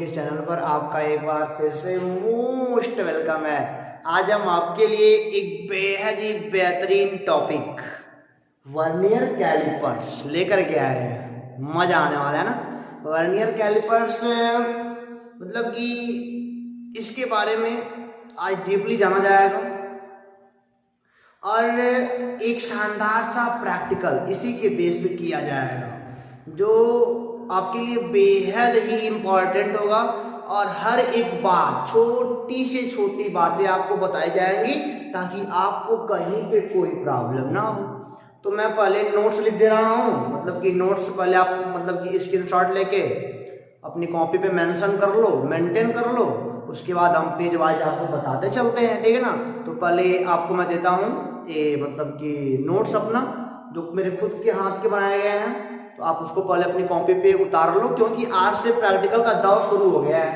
के चैनल पर आपका एक बार फिर से मोस्ट वेलकम है। आज हम आपके लिए एक बेहद ही बेहतरीन टॉपिक वर्नियर कैलिपर्स लेकर के आए हैं। मजा आने वाला है ना। वर्नियर कैलिपर्स मतलब कि इसके बारे में आज डीपली जाना जाएगा और एक शानदार सा प्रैक्टिकल इसी के बेस पे किया जाएगा जो आपके लिए बेहद ही इम्पोर्टेंट होगा और हर एक बात छोटी से छोटी बातें आपको बताई जाएंगी ताकि आपको कहीं पे कोई प्रॉब्लम ना हो। तो मैं पहले नोट्स लिख दे रहा हूँ, मतलब कि नोट्स पहले आप मतलब कि स्क्रीनशॉट लेके अपनी कॉपी पे मेंशन कर लो, मेंटेन कर लो। उसके बाद हम पेज वाइज आपको बताते चलते हैं, ठीक है ना। तो पहले आपको मैं देता हूँ ये मतलब कि नोट्स अपना जो मेरे खुद के हाथ के बनाए गए हैं, तो आप उसको पहले अपनी कॉपी पे उतार लो क्योंकि आज से प्रैक्टिकल का दौर शुरू हो गया है।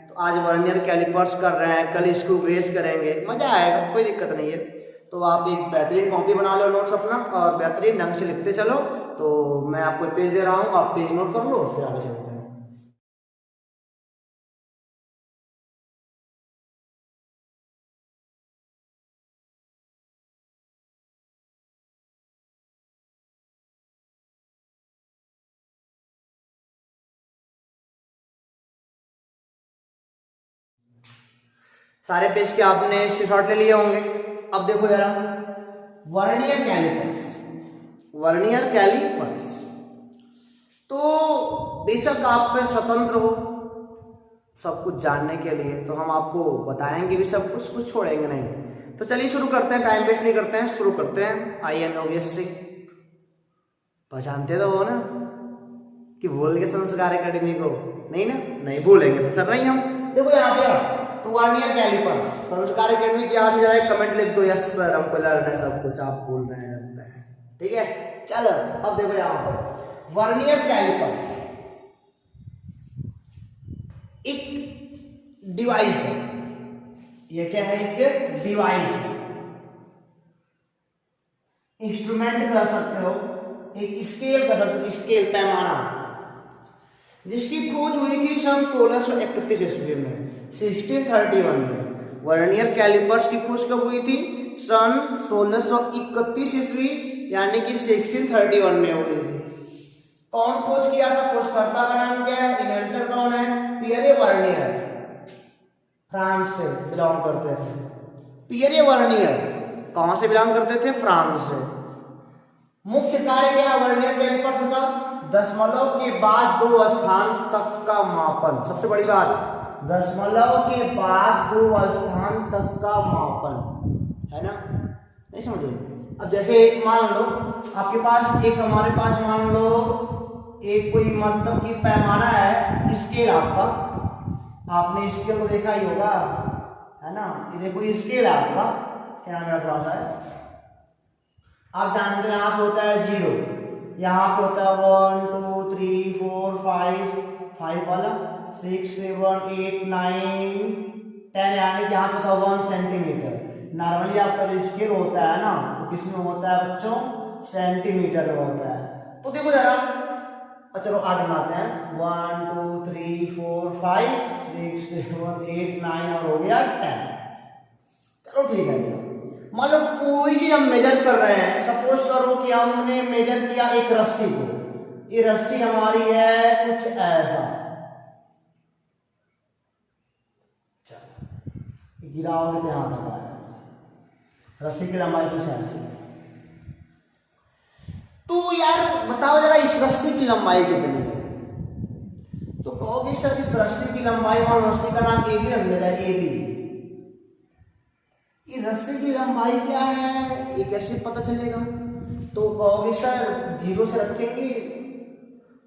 तो आज वर्नियर कैलिपर्स कर रहे हैं, कल स्क्रू ब्रेस करेंगे, मजा आएगा, कोई दिक्कत नहीं है। तो आप एक बेहतरीन कॉपी बना लो नोट्स अपना और बेहतरीन ढंग से लिखते चलो। तो मैं आपको पेज दे रहा हूँ, आप पेज नोट कर लो, फिर आगे चलते हैं। सारे पेज के आपने स्क्रीनशॉट ले लिए होंगे। अब देखो जरा वर्नियर कैलिपर्स, वर्नियर कैलिपर्स तो बेशक आप पे स्वतंत्र हो सब कुछ जानने के लिए, तो हम आपको बताएंगे भी सब कुछ छोड़ेंगे नहीं। तो चलिए शुरू करते हैं, टाइम वेस्ट नहीं करते हैं, शुरू करते हैं। INOVS से पहचानते तो हो ना कि भूल के संस्कार एकेडमी को? नहीं ना, नहीं भूलेंगे तो सर नहीं हम। देखो यहाँ पे तो वर्नियर कैलिपर्स संस्कार एकेडमी की याद में जरा एक कमेंट लिख दो, यस सर हमको लर्न है सब कुछ, आप बोल रहे हैं लगता है, ठीक है। चलो अब देखो यहाँ पर वर्नियर कैलिपर्स एक डिवाइस है। ये क्या है? एक डिवाइस है, इंस्ट्रूमेंट कर सकते हो, एक स्केल कर सकते हो, स्केल पैमाना, जिसकी खोज हुई थी सन 1631 ईस्वी में, 1631 में। वर्नियर कैलिपर्स की खोज कब हुई थी? सन 1631 ईस्वी यानी कि 1631 में हुई थी। कौन खोज किया था? खोजकर्ता का नाम क्या है? इन्वेंटर कौन है? पियरे वर्नियर, फ्रांस से बिलोंग करते थे। पियरे वर्नियर कहां से बिलोंग करते थे? फ्रांस से। मुख्य कार्य क्या है वर्नियर कैलिपर्स का? दशमलव के बाद दो स्थान तक का मापन। सबसे बड़ी बात, दशमलव के बाद दो स्थान तक का मापन, है ना? नहीं समझे? अब जैसे एक मान लो आपके पास, एक हमारे पास मान लो एक कोई मतलब कि पैमाना है, स्केल आपका, आपने स्केल को देखा ही होगा, है ना। ये देखो स्केल है आपका, क्या मेरा पास है, आप जानते हो यहाँ पे होता है 0, यहाँ पे होता है 1 2 3 4 5 वाला, 6 7 8 9 10, यानी कि यहाँ पे होता है 1 सेंटीमीटर। नॉर्मली आपका जो स्केल होता है ना, तो किसमें होता है बच्चों? सेंटीमीटर में होता है। तो देखो जरा, चलो 8 बनाते हैं, 1 2 3 4 5 6 7 8 9 और हो गया 10। चलो ठीक है। अच्छा मतलब कोई चीज हम मेजर कर रहे हैं, सपोज करो कि हमने मेजर किया एक रस्सी को, ये रस्सी हमारी है कुछ ऐसा, गिराओगे तो यहां तक आएगा, रस्सी की लंबाई कुछ ऐसी। तो यार बताओ जरा इस रस्सी की लंबाई कितनी है? तो कहोगे सर इस रस्सी की लंबाई, और रस्सी का नाम AB रख दिया जाए, AB। ये रस्सी की लंबाई क्या है ये कैसे पता चलेगा? तो कहोगे सर 0 से रखेंगे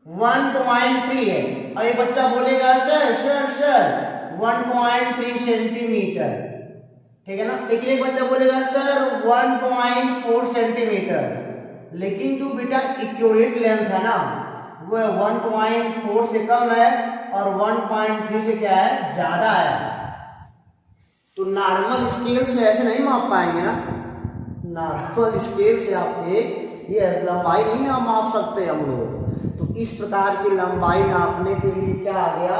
1.3 है, और ये बच्चा बोलेगा सर सर सर 1.3 सेंटीमीटर, ठीक है ना। लेकिन एक बच्चा बोलेगा सर 1.4 सेंटीमीटर, लेकिन जो बेटा एक्यूरेट लेंथ है ना वो 1.4 से कम है और 1.3 से क्या है? ज्यादा है। तो नॉर्मल स्केल से ऐसे नहीं माप पाएंगे ना, नॉर्मल स्केल से आपके ये लंबाई नहीं ना माप सकते हम लोग। तो इस प्रकार की लंबाई नापने के लिए क्या आ गया?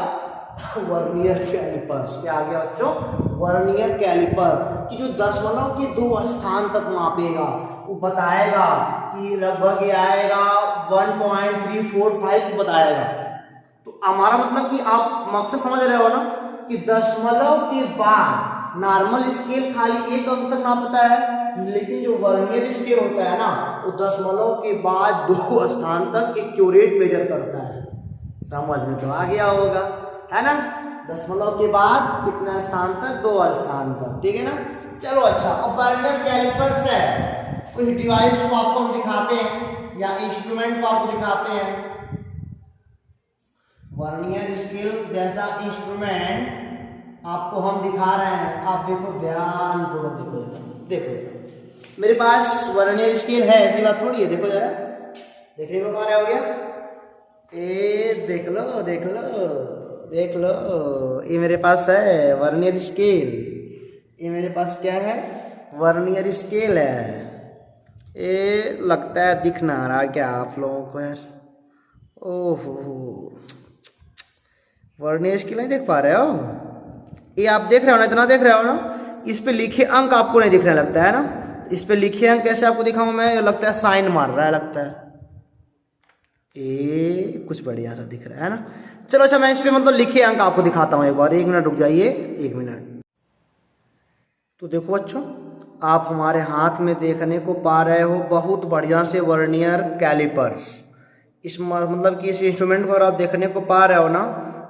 Vernier callipers. क्या आ गया बच्चों? वर्नियर कैलिपर कि जो दशमलव के 2 स्थान तक मापेगा, वो बताएगा कि लगभग ये आएगा 1.345 बताएगा। तो हमारा मतलब कि आप मकसद समझ रहे हो ना कि दशमलव के बाद नॉर्मल स्केल खाली 1 अंक तक नापता है, लेकिन जो वर्नियर स्केल होता है ना वो दशमलव के बाद 2 स्थान तक एक्यूरेट मेजर करता है। समझ में तो आ गया होगा, है ना? दशमलव के बाद कितना स्थान तक? 2 स्थान तक, ठीक है ना? चलो अच्छा, अब वर्नियर कैलिपर से कुछ डिवाइस को आपको हम दिखाते हैं या इंस्ट्रूमेंट को आपको दिखाते हैं। वर्नियर स्केल जैसा इंस्ट्रूमेंट आपको हम दिखा रहे हैं। आप देखो, ध्यान पूर्वक देखो मेरे पास वर्नियर स्केल है, ऐसी बात थोड़ी है। देखो जरा, देखने को पा रहे हो क्या? ए देख लो देख लो देख लो, ये मेरे पास है वर्नियर स्केल। ये मेरे पास क्या है? वर्नियर स्केल है। ये लगता है दिख ना रहा क्या आप लोगों को यार? ओहो, वर्नियर स्केल नहीं देख पा रहे हो? ये आप देख रहे हो ना, इतना देख रहे हो ना? इस पे लिखे अंक आपको नहीं दिखने लगता है ना? इस पे लिखे अंक कैसे आपको दिखाऊं मैं? ये लगता है साइन मार रहा है, लगता है ये कुछ बढ़िया सा दिख रहा है ना? चलो अच्छा, मैं इस पे मतलब लिखे अंक आपको दिखाता हूँ एक बार। 1 मिनट रुक जाइए, 1 मिनट। तो देखो बच्चों, आप हमारे हाथ में देखने को पा रहे हो बहुत बढ़िया से वर्नियर कैलिपर्स। इस मतलब कि इस इंस्ट्रूमेंट को अगर आप देखने को पा रहे हो ना,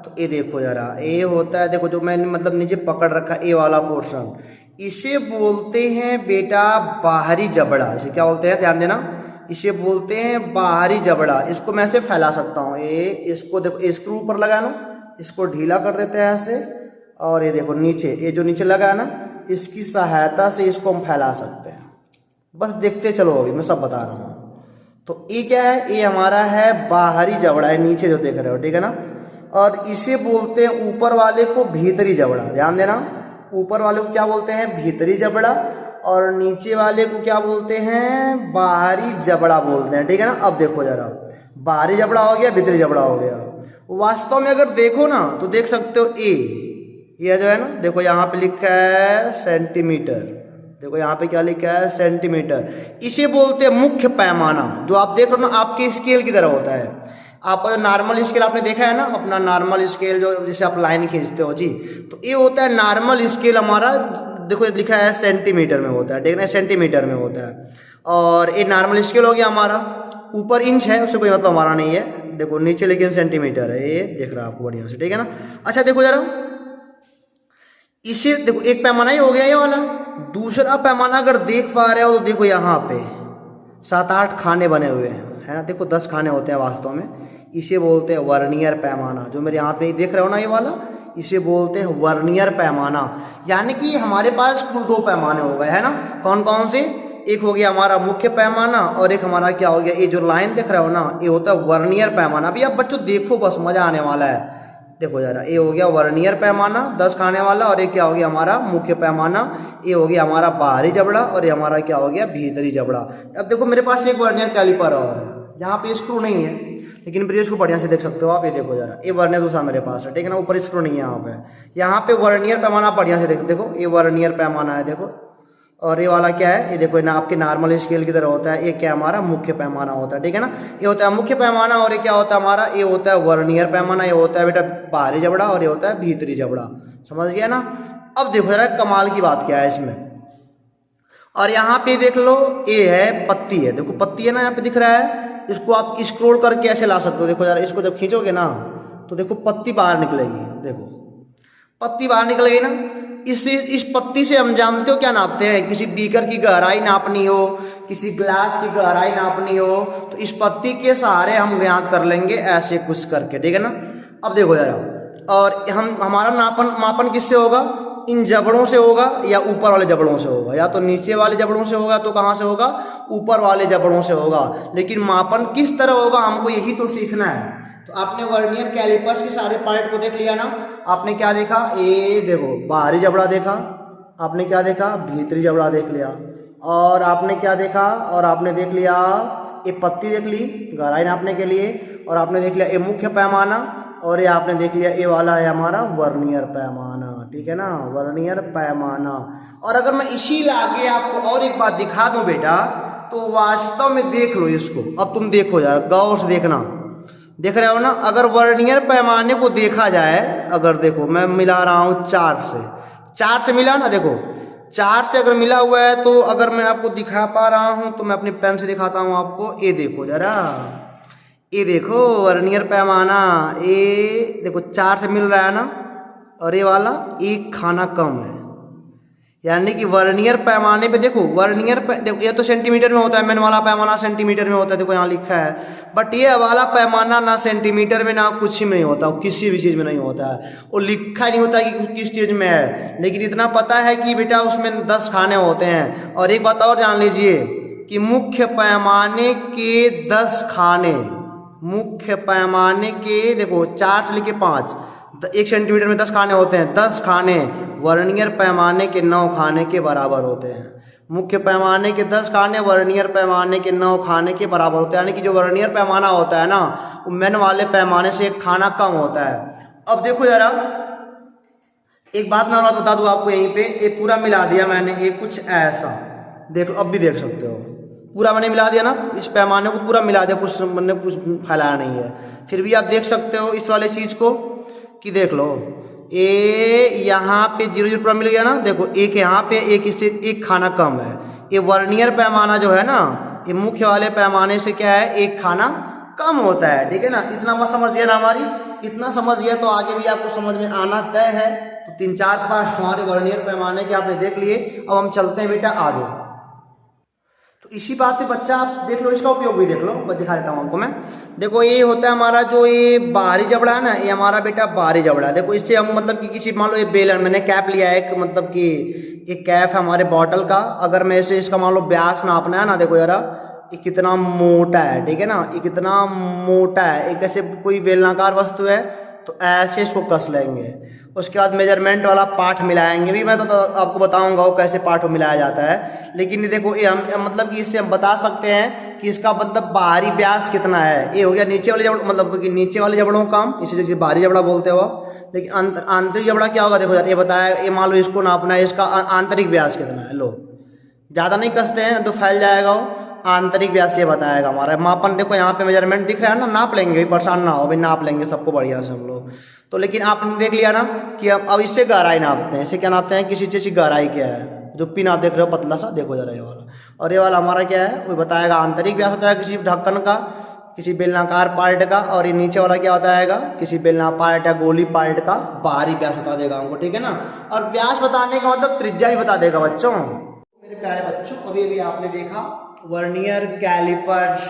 तो ये देखो जरा, ये होता है, देखो जो मैंने मतलब नीचे पकड़ रखा ये वाला पोर्शन, इसे बोलते हैं बेटा बाहरी जबड़ा। इसे क्या बोलते हैं? ध्यान देना, इसे बोलते हैं बाहरी जबड़ा। इसको मैं ऐसे फैला सकता हूँ, ये इसको देखो, स्क्रू ऊपर लगा ना, इसको ढीला कर देते हैं ऐसे, और ये देखो नीचे, ये जो नीचे लगा है ना, इसकी सहायता से इसको हम फैला सकते हैं। बस देखते चलो, अभी मैं सब बता रहा हूँ। तो ये क्या है? ये हमारा है बाहरी जबड़ा, है नीचे जो देख रहे हो, ठीक है ना? और इसे बोलते हैं ऊपर वाले को भीतरी जबड़ा। ध्यान देना, ऊपर वाले को क्या बोलते हैं? भीतरी जबड़ा, और नीचे वाले को क्या बोलते हैं? बाहरी जबड़ा बोलते हैं, ठीक है ना? अब देखो जरा, बाहरी जबड़ा हो गया, भीतरी जबड़ा हो गया। वास्तव में अगर देखो ना तो देख सकते हो, ये जो है ना, देखो यहाँ पे लिखा है सेंटीमीटर। देखो यहाँ पे क्या लिखा है? सेंटीमीटर। इसे बोलते हैं मुख्य पैमाना। जो आप देख रहे हो ना, आपके स्केल की तरह होता है। आपका जो नॉर्मल स्केल आपने देखा है ना, अपना नॉर्मल स्केल जो जैसे आप लाइन खींचते हो जी, तो ये होता है नॉर्मल स्केल हमारा। देखो लिखा है सेंटीमीटर में होता है, ठीक है? सेंटीमीटर में होता है। और ये नॉर्मल स्केल हो गया हमारा। ऊपर इंच है, उससे कोई मतलब हमारा नहीं है। देखो नीचे लेकिन सेंटीमीटर है, ये देख रहा है आपको बढ़िया से, ठीक है ना? अच्छा देखो जरा, इसे देखो, एक पैमाना ही हो गया ये वाला। दूसरा पैमाना अगर देख पा रहे हो तो देखो यहाँ पे 7-8 खाने बने हुए हैं, है ना? देखो 10 खाने होते हैं वास्तव में। इसे बोलते हैं वर्नियर पैमाना। जो मेरे हाथ में देख रहे हो ना ये वाला, इसे बोलते हैं वर्नियर पैमाना। यानी कि हमारे पास कुल 2 पैमाने हो गए, है ना? कौन कौन से? एक हो गया हमारा मुख्य पैमाना, और एक हमारा क्या हो गया? ये जो लाइन देख रहे हो ना, ये होता है वर्नियर पैमाना। अभी आप बच्चों देखो, बस मजा आने वाला है। देखो जरा, ये हो गया वर्नियर पैमाना 10 खाने वाला, और ये क्या हो गया हमारा? मुख्य पैमाना। ये हो गया हमारा बाहरी जबड़ा, और ये हमारा क्या हो गया? भीतरी जबड़ा। अब देखो मेरे पास एक वर्नियर कैलिपर और है, जहाँ पे स्क्रू नहीं है, लेकिन फिर इसको बढ़िया से देख सकते हो आप। ये देखो जरा, ये वर्नियर दूसरा मेरे पास है, ठीक है ना? ऊपर स्क्रू नहीं है यहाँ पे। यहाँ पे वर्नियर पैमाना बढ़िया से देखो, ये वर्नियर पैमाना है, देखो। और ये वाला क्या है? ये देखो ना, आपके नॉर्मल स्केल की तरह होता है। ये क्या हमारा? मुख्य पैमाना होता है, ठीक है ना? ये होता है मुख्य पैमाना, और ये क्या होता है हमारा? ये होता है वर्नियर पैमाना। ये होता है बेटा बाहरी जबड़ा, और ये होता है भीतरी जबड़ा। समझ गया ना? अब देखो जरा, कमाल की बात क्या है इसमें। और यहाँ पे देख लो, ये है पत्ती है। देखो पत्ती है ना, यहाँ पे दिख रहा है। इसको आप स्क्रॉल करके ऐसे ला सकते हो। देखो यार, इसको जब खींचोगे ना तो देखो पत्ती बाहर निकलेगी। देखो पत्ती बाहर निकल गई ना। इस पत्ती से हम जानते हो क्या नापते हैं? किसी बीकर की गहराई नापनी हो, किसी ग्लास की गहराई नापनी हो, तो इस पत्ती के सहारे हम ज्ञात कर लेंगे ऐसे कुछ करके, ठीक है ना? अब देखो जरा, और हमारा मापन किससे होगा? इन जबड़ों से होगा, या ऊपर वाले जबड़ों से होगा, या तो नीचे वाले जबड़ों से होगा, तो कहाँ से होगा? ऊपर वाले जबड़ों से होगा। लेकिन मापन किस तरह होगा, हमको यही तो सीखना है। तो आपने वर्नियर कैलिपर्स के सारे पार्ट को देख लिया ना। आपने क्या देखा? ये देखो बाहरी जबड़ा देखा, आपने क्या देखा? भीतरी जबड़ा देख लिया। और आपने क्या देखा? और आपने देख लिया ये पत्ती देख ली गहराई नापने के लिए, और आपने देख लिया ये मुख्य पैमाना, और ये आपने देख लिया ये वाला है हमारा वर्नियर पैमाना, ठीक है ना, वर्नियर पैमाना। और अगर मैं इसी आगे आपको और एक बात दिखा दूं बेटा, तो वास्तव में देख लो इसको, अब तुम देखो यार, गौर से देखना, देख रहे हो ना। अगर वर्नियर पैमाने को देखा जाए, अगर देखो मैं मिला रहा हूँ 4 से मिला ना, देखो 4 से अगर मिला हुआ है, तो अगर मैं आपको दिखा पा रहा हूँ तो मैं अपनी पेन से दिखाता हूँ आपको। ये देखो जरा, ये देखो वर्नियर पैमाना, ये देखो 4 से मिल रहा है ना, और ये वाला 1 खाना कम है। यानी कि वर्नियर पैमाने पे देखो, देखो ये तो सेंटीमीटर में होता है, मैन वाला पैमाना सेंटीमीटर में होता है, देखो यहाँ लिखा है। बट ये वाला पैमाना ना सेंटीमीटर में ना कुछ में नहीं होता, किसी भी चीज़ में नहीं होता है, वो लिखा नहीं होता कि किस चीज़ में है। लेकिन इतना पता है कि बेटा उसमें 10 खाने होते हैं। और एक बात और जान लीजिए कि मुख्य पैमाने के 10 खाने, मुख्य पैमाने के देखो 4 से लेके 5, 1 सेंटीमीटर में 10 खाने होते हैं, 10 खाने वर्नियर पैमाने के 9 खाने के बराबर होते हैं। मुख्य पैमाने के 10 खाने वर्नियर पैमाने के 9 खाने के बराबर होते हैं। यानी कि जो वर्नियर पैमाना होता है ना, वो मैन वाले पैमाने से 1 खाना कम होता है। अब देखो जरा, एक बात मैं और बता दूं आपको, यहीं पे ये पूरा मिला दिया मैंने, ये कुछ ऐसा देख लो, अब भी देख सकते हो, पूरा मैंने मिला दिया ना, इस पैमाने को पूरा मिला दिया, कुछ मैंने कुछ फैलाया नहीं है। फिर भी आप देख सकते हो इस वाले चीज़ को कि देख लो, ये यहाँ पे 0 पूरा मिल गया ना, देखो एक यहाँ पे, एक इससे 1 खाना कम है। ये वर्नियर पैमाना जो है ना, ये मुख्य वाले पैमाने से क्या है, 1 खाना कम होता है, ठीक है ना। इतना बात समझिए ना हमारी, इतना समझिए तो आगे भी आपको समझ में आना तय है। तो 3-4 पार्ट हमारे वर्नियर पैमाने के आपने देख लिए। अब हम चलते हैं बेटा आगे। तो इसी बात पे बच्चा आप देख लो, इसका उपयोग भी देख लो, बस दिखा देता हूँ आपको मैं। देखो ये होता है हमारा जो ये बाहरी जबड़ा है ना, ये हमारा बेटा बाहरी जबड़ा है। देखो इससे हम मतलब कि किसी, मान लो ये बेलन, मैंने कैप लिया है एक, मतलब कि एक कैप है हमारे बॉटल का, अगर मैं इसे इसका मान लो व्यास नापना है ना, देखो यारा ये कितना मोटा है, ठीक है ना, ये कितना मोटा है। एक ऐसे कोई बेलनाकार वस्तु है तो ऐसे इसको कस लेंगे, उसके बाद मेजरमेंट वाला पार्ट मिलाएंगे। भी मैं तो आपको बताऊंगा वो कैसे पार्ट मिलाया जाता है। लेकिन ये देखो, ये हम मतलब कि इससे हम बता सकते हैं कि इसका मतलब बाहरी व्यास कितना है। ये हो गया नीचे वाले जबड़, मतलब कि नीचे वाले जबड़ों का हम इसे जो बाहरी जबड़ा बोलते हो। लेकिन आंतरिक जबड़ा क्या होगा, देखो यार ये बताया, ये मान लो इसको नापना है, इसका आंतरिक व्यास कितना है। लो ज़्यादा नहीं कसते हैं तो फैल जाएगा वो, आंतरिक व्यास ये बताएगा हमारा मापन। देखो यहाँ पे मेजरमेंट दिख रहा है ना, नाप लेंगे, भी परेशान ना हो, भाई नाप लेंगे सबको बढ़िया से हम लोग तो। लेकिन आपने देख लिया ना कि अब इससे गहराई नापते हैं। इसे क्या नापते हैं, किसी चीज़ की गहराई क्या है। जो पिन आप देख रहे हो पतला सा, देखो जरा ये वाला, और ये वाला हमारा क्या है, वो बताएगा आंतरिक व्यास होता है किसी ढक्कन का, किसी बेलनाकार पार्ट का। और ये नीचे वाला क्या बताएगा, किसी बेलना पार्ट या गोली पार्ट का बाहरी व्यास बता देगा हमको, ठीक है ना। और व्यास बताने का मतलब त्रिज्या भी बता देगा बच्चों। मेरे प्यारे बच्चों, अभी अभी आपने देखा वर्नियर कैलिपर्स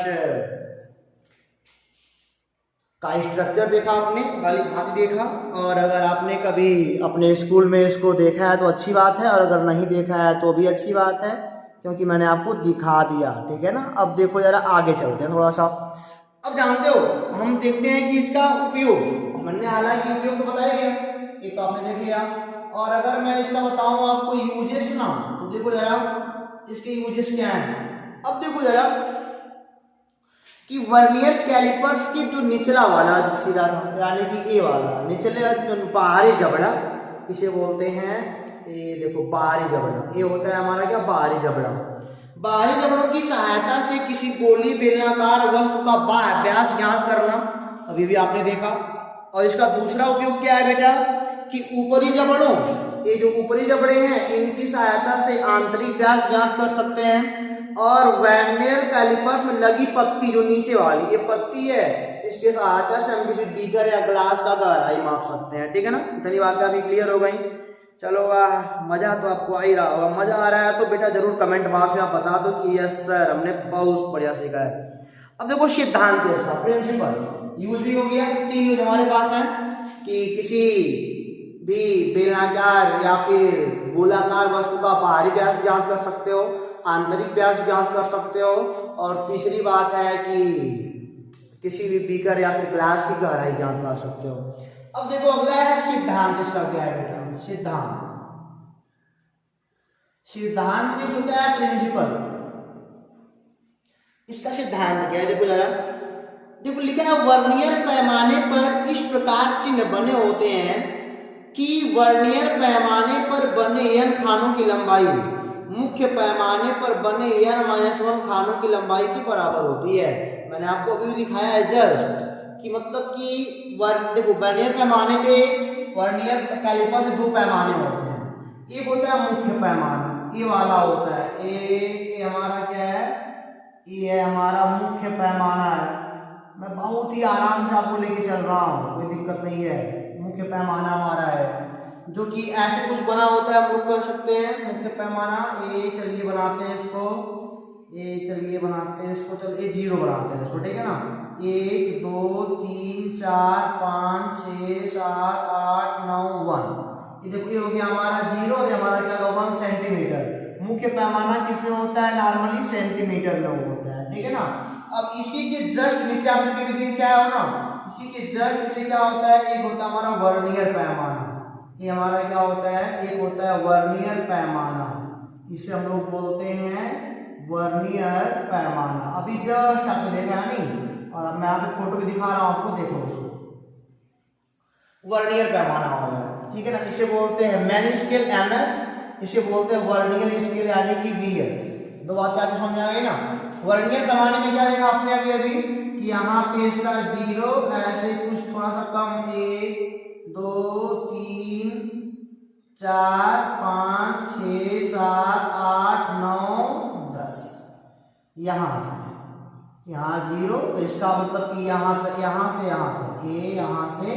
का स्ट्रक्चर देखा आपने, भली भांति देखा। और अगर आपने कभी अपने स्कूल में इसको देखा है तो अच्छी बात है, और अगर नहीं देखा है तो भी अच्छी बात है, क्योंकि मैंने आपको दिखा दिया, ठीक है ना। अब देखो जरा आगे चलते हैं थोड़ा सा। अब जानते हो, हम देखते हैं कि इसका उपयोग, मैंने हालांकि उपयोग तो बताया गया, एक तो आपने देख लिया। और अगर मैं इसका बताऊं आपको यूजेस ना, तो देखो जरा इसके यूजेस क्या हैं। अब देखो जरा कि वर्नियर कैलिपर्स की जो निचला वाला सिरा था, यानी कि ए वाला निचले बाहरी जबड़ा, इसे बोलते हैं, ये देखो बाहरी जबड़ा, ये होता है हमारा क्या, बाहरी जबड़ा। बाहरी जबड़ों की सहायता से किसी गोली बेलनाकार वस्तु का व्यास ज्ञात करना, अभी भी आपने देखा। और इसका दूसरा उपयोग क्या है बेटा, कि ऊपरी जबड़ों, ये जो ऊपरी जबड़े हैं इनकी सहायता से आंतरिक व्यास ज्ञात कर सकते हैं। और वर्नियर कैलिपर्स में लगी पत्ती, जो नीचे वाली ये पत्ती है, इसके सहायता से हम किसी बीकर या ग्लास का गहराई माप सकते हैं, ठीक है ना। इतनी बातें अभी क्लियर हो गई। चलो वाह, मजा तो आपको आ ही रहा होगा। मजा आ रहा है तो बेटा जरूर कमेंट बॉक्स में आप बता दो कि यस सर हमने बहुत बढ़िया सीखा है। अब देखो सिद्धांत इसका, प्रिंसिपल यूज भी हो गया, 3 यूज हमारे पास है कि किसी भी बेलनाकार या फिर गोलाकार वस्तु का बाहरी व्यास ज्ञात कर सकते हो, आंतरिक व्यास ज्ञात कर सकते हो, और तीसरी बात है कि किसी भी बीकर या फिर ग्लास की गहराई ज्ञात कर सकते हो। अब देखो अगला है सिद्धांत। इसका क्या है बेटा, सिद्धांत। सिद्धांत में जो क्या है, प्रिंसिपल। इसका सिद्धांत क्या है, देखो जरा, देखो लिखा है वर्नियर पैमाने पर इस प्रकार चिन्ह बने होते हैं कि वर्नियर पैमाने पर बने n खानों की लंबाई मुख्य पैमाने पर बने n-1 खानों की लंबाई के बराबर होती है। मैंने आपको अभी दिखाया है जस्ट कि मतलब कि देखो वर्नियर पैमाने पे वर्नियर कैलिपर में दो पैमाने होते हैं। एक होता है मुख्य पैमाना, ये वाला होता है ये हमारा क्या है, ये हमारा मुख्य पैमाना है। मैं बहुत ही आराम से आपको लेके चल रहा हूँ, कोई दिक्कत नहीं है। मुख्य पैमाना हमारा है जो कि ऐसे कुछ बना होता है, हम लोग कर सकते हैं मुख्य पैमाना। ये चलिए बनाते हैं इसको, ये चलिए बनाते हैं इसको, चलो ये 0 बनाते हैं इसको, ठीक है ना। 1 2 3 4 5 6 7 8 9 1। ये देखो ये हो गया हमारा 0 और हमारा क्या होगा 1 सेंटीमीटर। मुख्य पैमाना किसमें होता है, नॉर्मली सेंटीमीटर में होता है, ठीक है ना। अब इसी के जस्ट नीचे आपने भी क्या है ना, इसी के जस्ट नीचे क्या होता है, एक होता है हमारा वर्नियर पैमाना। ये हमारा क्या होता है, एक होता है वर्नियर पैमाना, इसे हम लोग बोलते हैं वर्नियर पैमाना। अभी जस्ट आपने देखा है नहीं, और अब मैं यहाँ पे फोटो भी दिखा रहा हूँ आपको, देखो उसको वर्नियर पैमाना होगा, ठीक है ना। इसे बोलते हैं मैन स्केल MS, इसे बोलते हैं वर्नियर स्केल यानी कि VS। दो बातें आपको समझ में आ गई ना। वर्नियर पैमाने में क्या देखा आपने अभी कि यहाँ पे इसका 0 ऐसे कुछ थोड़ा सा कम 1 2 3 4 5 6 7 8 9 10, यहाँ से यहाँ 0, इसका मतलब कि यहाँ से यहाँ तक, ये यहाँ से,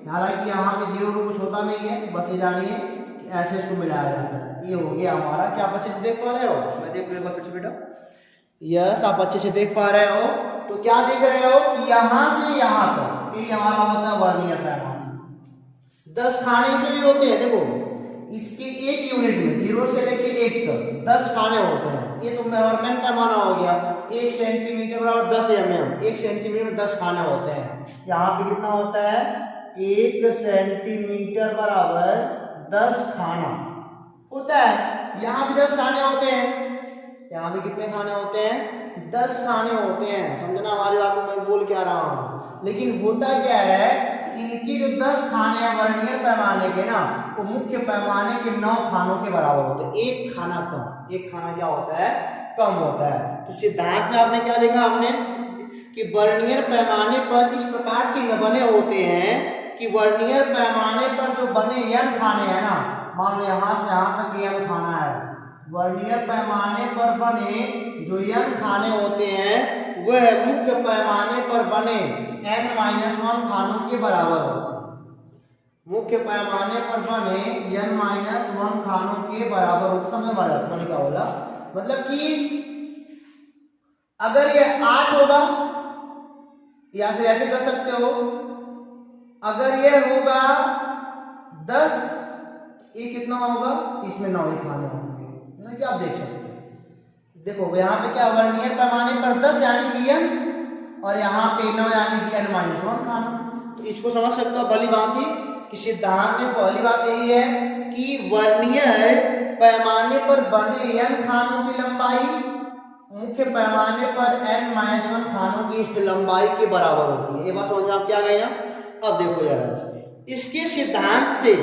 हालांकि यहाँ पे 0 कुछ होता नहीं है, बस ये जानिए कि ऐसे इसको मिलाया जाता है। ये हो गया हमारा, क्या आप अच्छे से देख पा रहे हो, मैं देख रहा हूँ फिर से बेटा, यस आप अच्छे से देख पा रहे हो। तो क्या देख रहे हो कि यहाँ से यहाँ तक ये हमारा होता है वर्नियर पैमाना। 10 खाने से भी होते हैं, देखो इसके एक यूनिट में 0 से लेके 1 तक 10 खाने होते हैं। ये तो मेजरमेंट पैमाना हो गया, 1 सेंटीमीटर बराबर 10 mm, 1 सेंटीमीटर में 10 खाने होते हैं। यहाँ पे कितना होता है, 1 सेंटीमीटर बराबर 10 खाना होता है। यहाँ भी 10 खाने होते हैं, यहाँ भी कितने खाने होते हैं, 10 खाने होते हैं। समझना हमारी बात मैं बोल क्या रहा हूँ। लेकिन होता क्या है कि इनकी जो 10 खाने हैं वर्नियर पैमाने के ना, वो मुख्य पैमाने के 9 खानों के बराबर होते हैं। एक खाना कम, एक खाना क्या होता है, कम होता है। तो सिद्धांत में आपने क्या देखा, हमने कि वर्नियर पैमाने पर इस प्रकार चिन्ह बने होते हैं कि वर्नियर पैमाने पर जो बने n खाने हैं ना, मान लो यहाँ से यहाँ तक n खाना है, वर्नियर पैमाने पर बने जो n खाने होते हैं वह मुख्य पैमाने पर बने n-1 खानों के बराबर होते हैं। मुख्य पैमाने पर बने n-1 खानों के बराबर होते, समझ में आ रहा है मैंने क्या बोला। मतलब कि अगर ये 8 होगा, या फिर ऐसे कर सकते हो, अगर ये होगा 10, ये कितना होगा, इसमें 9 ही खाने होंगे, कि आप देख सकते हैं। देखो यहाँ पे क्या वर्नियर पैमाने पर 10 यानी कि n, और यहाँ पे 9 यानी कि n-1 खाना। तो इसको समझ सकते हो भली बात ही कि सिद्धांत में पहली बात यही है कि वर्नियर पैमाने पर बने n खानों की लंबाई मुख्य पैमाने पर n-1 खानों की लंबाई के बराबर होती है। ये बात समझ में आप क्या गए ना। अब देखो यार, इसके सिद्धांत से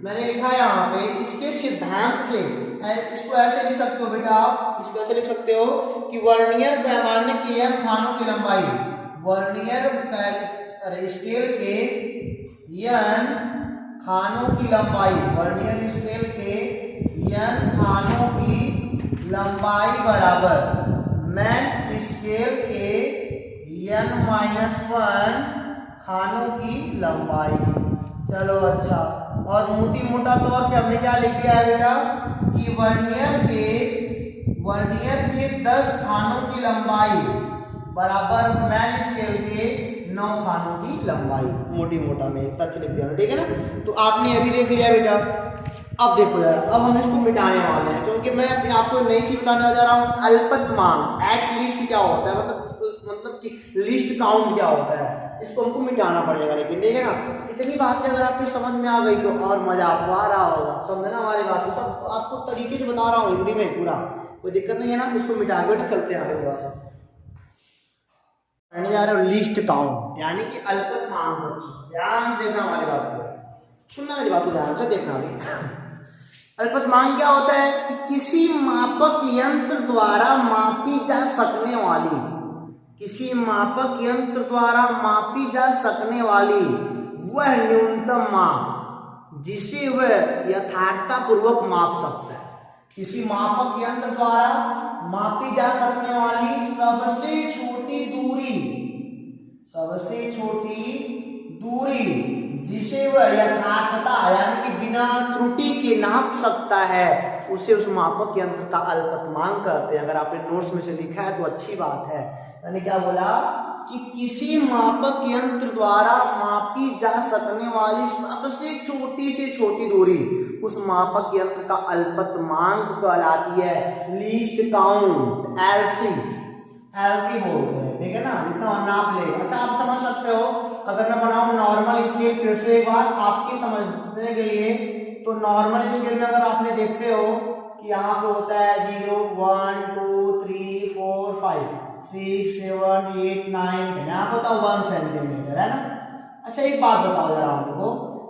मैंने लिखा है यहाँ पे, इसके सिद्धांत से इसको ऐसे लिख सकते हो बेटा, आप इसको ऐसे लिख सकते हो कि वर्नियर पैमाने के n खानों की लंबाई, वर्नियर स्केल के n खानों की लंबाई, वर्नियर स्केल के n खानों की लंबाई बराबर मैन स्केल के n-1 खानों की लंबाई। चलो अच्छा, और मोटी मोटा तौर पे हमने क्या लिखा है बेटा कि वर्नियर के 10 खानों की लंबाई बराबर मैन स्केल के 9 खानों की लंबाई, मोटी मोटा में तथ्य लिख दिया, ठीक है ना। तो आपने अभी देख लिया बेटा। अब देखो यार, अब हम इसको मिटाने वाले हैं, क्योंकि मैं आपको नई चीज बताने जा रहा हूँ। अल्पतमांक एट लीस्ट क्या होता है, मतलब कि लिस्ट काउंट क्या होता है, इसको हमको मिटाना पड़ेगा। लेकिन ठीक है ना, इतनी बातें अगर आपकी समझ में आ गई तो और मजा आपको आ रहा होगा, समझना हमारी बात को, सब आपको तरीके से बता रहा हूँ हिंदी में पूरा, कोई दिक्कत नहीं है ना। इसको मिटा बेटा, चलते हैं आगे थोड़ा सा। पढ़ने जा रहे हो लीस्ट काउंट यानी कि अल्पतमांक। बच्चों ध्यान से देखना हमारी बात को, सुनना मेरी बात को ध्यान से देखना भी। अल्पतमांक क्या होता है कि किसी मापक यंत्र द्वारा मापी जा सकने वाली, किसी मापक यंत्र द्वारा मापी जा सकने वाली वह न्यूनतम माप जिसे वह यथार्थता पूर्वक माप सकता है। किसी मापक यंत्र द्वारा मापी जा सकने वाली सबसे छोटी दूरी, सबसे छोटी दूरी जिसे वह यथार्थता यानी कि बिना त्रुटि के नाप सकता है, उसे उस मापक यंत्र का अल्पतमांक कहते हैं। अगर आपने नोट्स में से लिखा है तो अच्छी बात है। यानी क्या बोला कि किसी मापक यंत्र द्वारा मापी जा सकने वाली सबसे छोटी से छोटी दूरी उस मापक यंत्र का अल्पतमांक कहलाती है। लीस्ट काउंट एलसी, एलसी बोलते हैं, ठीक है ना, जितना नाप ले। अच्छा आप समझ सकते हो, अगर मैं बनाऊं नॉर्मल स्केल, फिर से एक बार आपके समझने के लिए, तो नॉर्मल स्केल में अगर आपने देखते हो कि यहाँ पे होता है 0 1 2 3 4 5 6 7 8 9 10, यहाँ पे होता है 1 सेंटीमीटर, है ना। अच्छा एक बात बताओ जरा हमको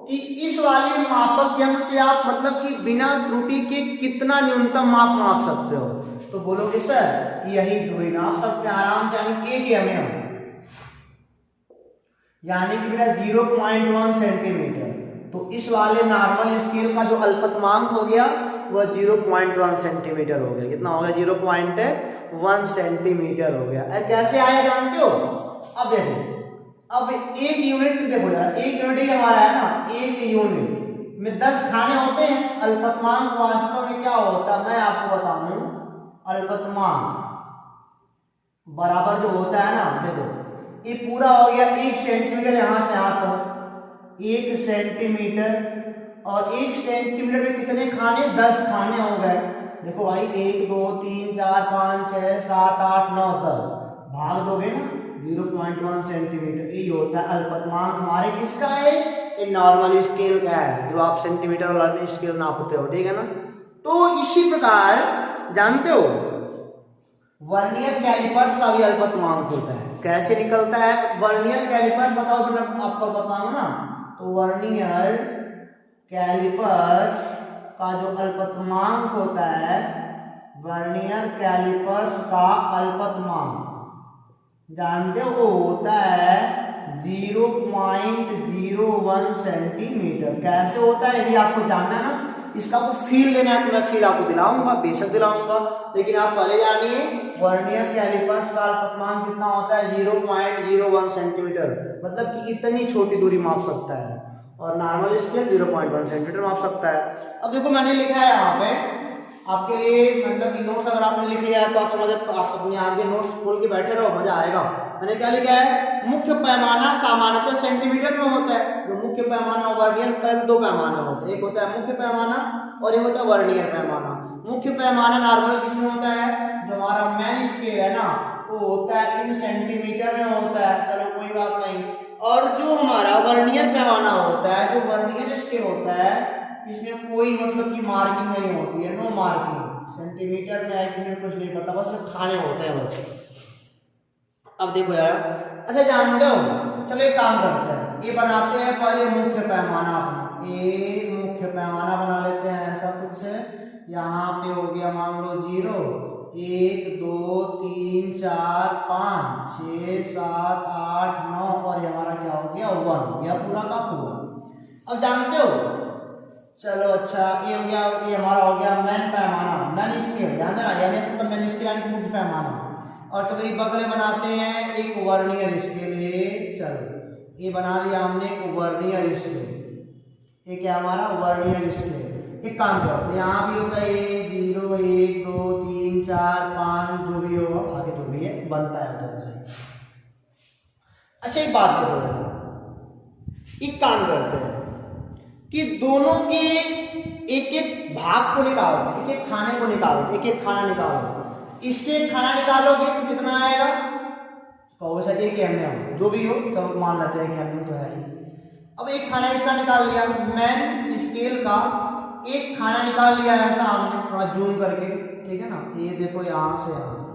कि इस वाले मापक यंत्र से आप मतलब कि बिना त्रुटि के कितना न्यूनतम माप सकते हो? तो बोलोगे सर कि यही दूरी नाप सकते हैं आराम से, यानी 1 mm, यानी कि बेटा 0.1 सेंटीमीटर। तो इस वाले नॉर्मल स्केल का जो अल्पतमांक हो गया वह 0.1 सेंटीमीटर हो गया। कितना हो गया? 0.1 सेंटीमीटर हो गया। कैसे आया जानते हो? अब देखो, अब एक यूनिट देखो जरा, एक यूनिट ही हमारा है ना, एक यूनिट में 10 खाने होते हैं। अल्पतमांक वास्तव में क्या होता है मैं आपको बताऊं, अल्पतमांक बराबर जो होता है ना, देखो ये पूरा हो गया 1 सेंटीमीटर, यहां से यहां तक 1 सेंटीमीटर, और 1 सेंटीमीटर में कितने खाने? 10 खाने हो गए। देखो भाई 1 2 3 4 5 6 7 8 9 10, भाग दोगे ना 0.1 सेंटीमीटर। यही होता है अल्पतमांक हमारे किसका है? ये नॉर्मल स्केल का है, जो आप सेंटीमीटर वाला स्केल नापते हो, ठीक है ना। तो इसी प्रकार जानते हो वर्नियर कैलिपर्स का भी अल्पतमांक होता है। कैसे निकलता है वर्नियर कैलिपर्स? बताओ बेटा, आपको बताऊं ना, तो वर्नियर कैलिपर्स का जो अल्पतमांक होता है, वर्नियर कैलिपर्स का अल्पतमांक जानते हो वो होता है 0.01 सेंटीमीटर। कैसे होता है ये भी आपको जानना है ना, इसका को फील लेना है तो मैं फील आपको दिलाऊंगा, बेशक दिलाऊंगा, लेकिन आप पहले जानिए वर्नियर कैलिपर्स का अल्पतमांक कितना होता है? 0.01 सेंटीमीटर, मतलब कि इतनी छोटी दूरी माप सकता है। और नॉर्मल स्केल 0.1 सेंटीमीटर माप सकता है। अब देखो मैंने लिखा है यहाँ पे आपके लिए, मतलब कि नोट्स अगर आपने लिख लिया है तो आप समझ, आप अपने आगे नोट्स खोल के बैठे रहो, मजा आएगा। मैंने क्या लिखा है? मुख्य पैमाना सामान्यतः सेंटीमीटर में होता है। जो मुख्य पैमाना वर्नियर का 2 पैमाने होते हैं, एक होता है मुख्य पैमाना और एक होता है वर्नियर पैमाना। मुख्य पैमाना नॉर्मल किसमें होता है? जो हमारा मेन स्केल है ना, वो होता है इन सेंटीमीटर में होता है, चलो कोई बात नहीं। और जो हमारा वर्नियर पैमाना होता है, जो वर्नियर स्केल होता है, इसमें कोई मतलब की मार्किंग नहीं होती है, नो मार्किंग। सेंटीमीटर में है कि में कुछ नहीं पता, बस खाने होते हैं बस। अब देखो यार, अच्छा जानते हो, चलो एक काम करते हैं, ये बनाते हैं पहले मुख्य पैमाना अपना। ये मुख्य पैमाना बना लेते हैं ऐसा कुछ है। यहाँ पे हो गया मान लो 0 1 2 3 4 5 6 7 8 9, और ये हमारा क्या हो गया? 1 हो गया पूरा का पूरा। अब जानते हो, चलो अच्छा ये हो गया, ये हमारा हो गया मेन पैमाना, मेन स्केल, ध्यान देना, यानी मतलब मेन स्केल यानी मुख्य पैमाना। और चलो ये बगल में बनाते हैं एक वर्नियर स्केल। चलो ये बना दिया हमने एक वर्नियर स्केल, ये क्या हमारा वर्नियर स्केल। एक काम करते हैं, यहाँ भी होता है 0 1 2 3 4 5, जो भी होगा आगे जो भी है बनता है तो ऐसा ही। अच्छा एक बात देखो, एक काम करते हैं कि दोनों के एक एक भाग को निकालो, एक एक खाने को निकालो, एक एक खाना निकालो। इससे खाना निकालोगे तो कितना आएगा? कहो सर 1 mm, जो भी हो, चलो मान लेते हैं 1 mm तो है ही। अब एक खाना इसका निकाल लिया, मेन स्केल का एक खाना निकाल लिया ऐसा हमने, थोड़ा जूम करके, ठीक है ना। ये देखो यहाँ से यहाँ तक।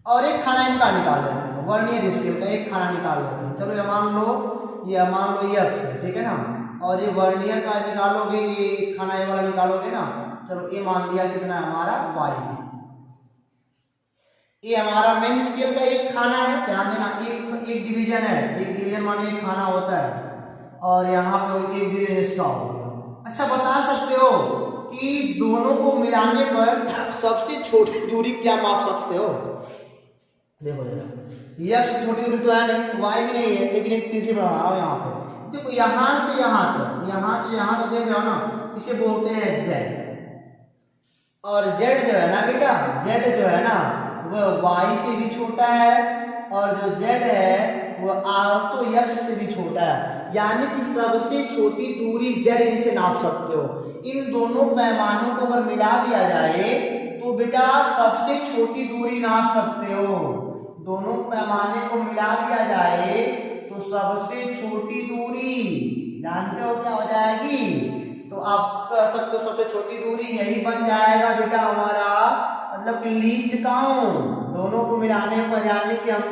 और एक खाना इनका निकाल लेते हैं, वर्नियर स्केल का एक खाना निकाल लेते हैं। चलो ये मान लो ये अक्स है, ठीक है ना, और ये वर्नियर का निकालोगे, ये खाना ये वाला निकालोगे ना। चलो ये मान लिया कितना है हमारा y है। ये हमारा मेन स्केल का एक खाना है, ध्यान देना, एक डिवीजन है, एक डिवीजन माने एक खाना होता है, और यहाँ पे एक डिवीजन इसका हो गया। अच्छा बता सकते हो कि दोनों को मिलाने पर सबसे छोटी दूरी क्या माप सकते हो? देखो जरा, x छोटी दूरी तो है नहीं, y भी नहीं है, लेकिन एक तीसरी बढ़ाओ यहाँ पे। देखो यहाँ से यहाँ तक देख रहे हो ना, इसे बोलते हैं z। और z जो है ना बेटा, z जो है ना वह y से भी छोटा है, और जो z है वो आल्सो x से भी छोटा है, यानी कि सबसे छोटी दूरी z इनसे नाप सकते हो। इन दोनों पैमानों को अगर मिला दिया जाए तो बेटा सबसे छोटी दूरी नाप सकते हो। दोनों पैमाने को मिला दिया जाए तो सबसे छोटी दूरी जानते हो क्या हो जाएगी? तो आप कह सकते हो सबसे छोटी दूरी यही बन जाएगा बेटा हमारा, मतलब कि लीस्ट काउंट। दोनों को मिलाने पर यानी कि हम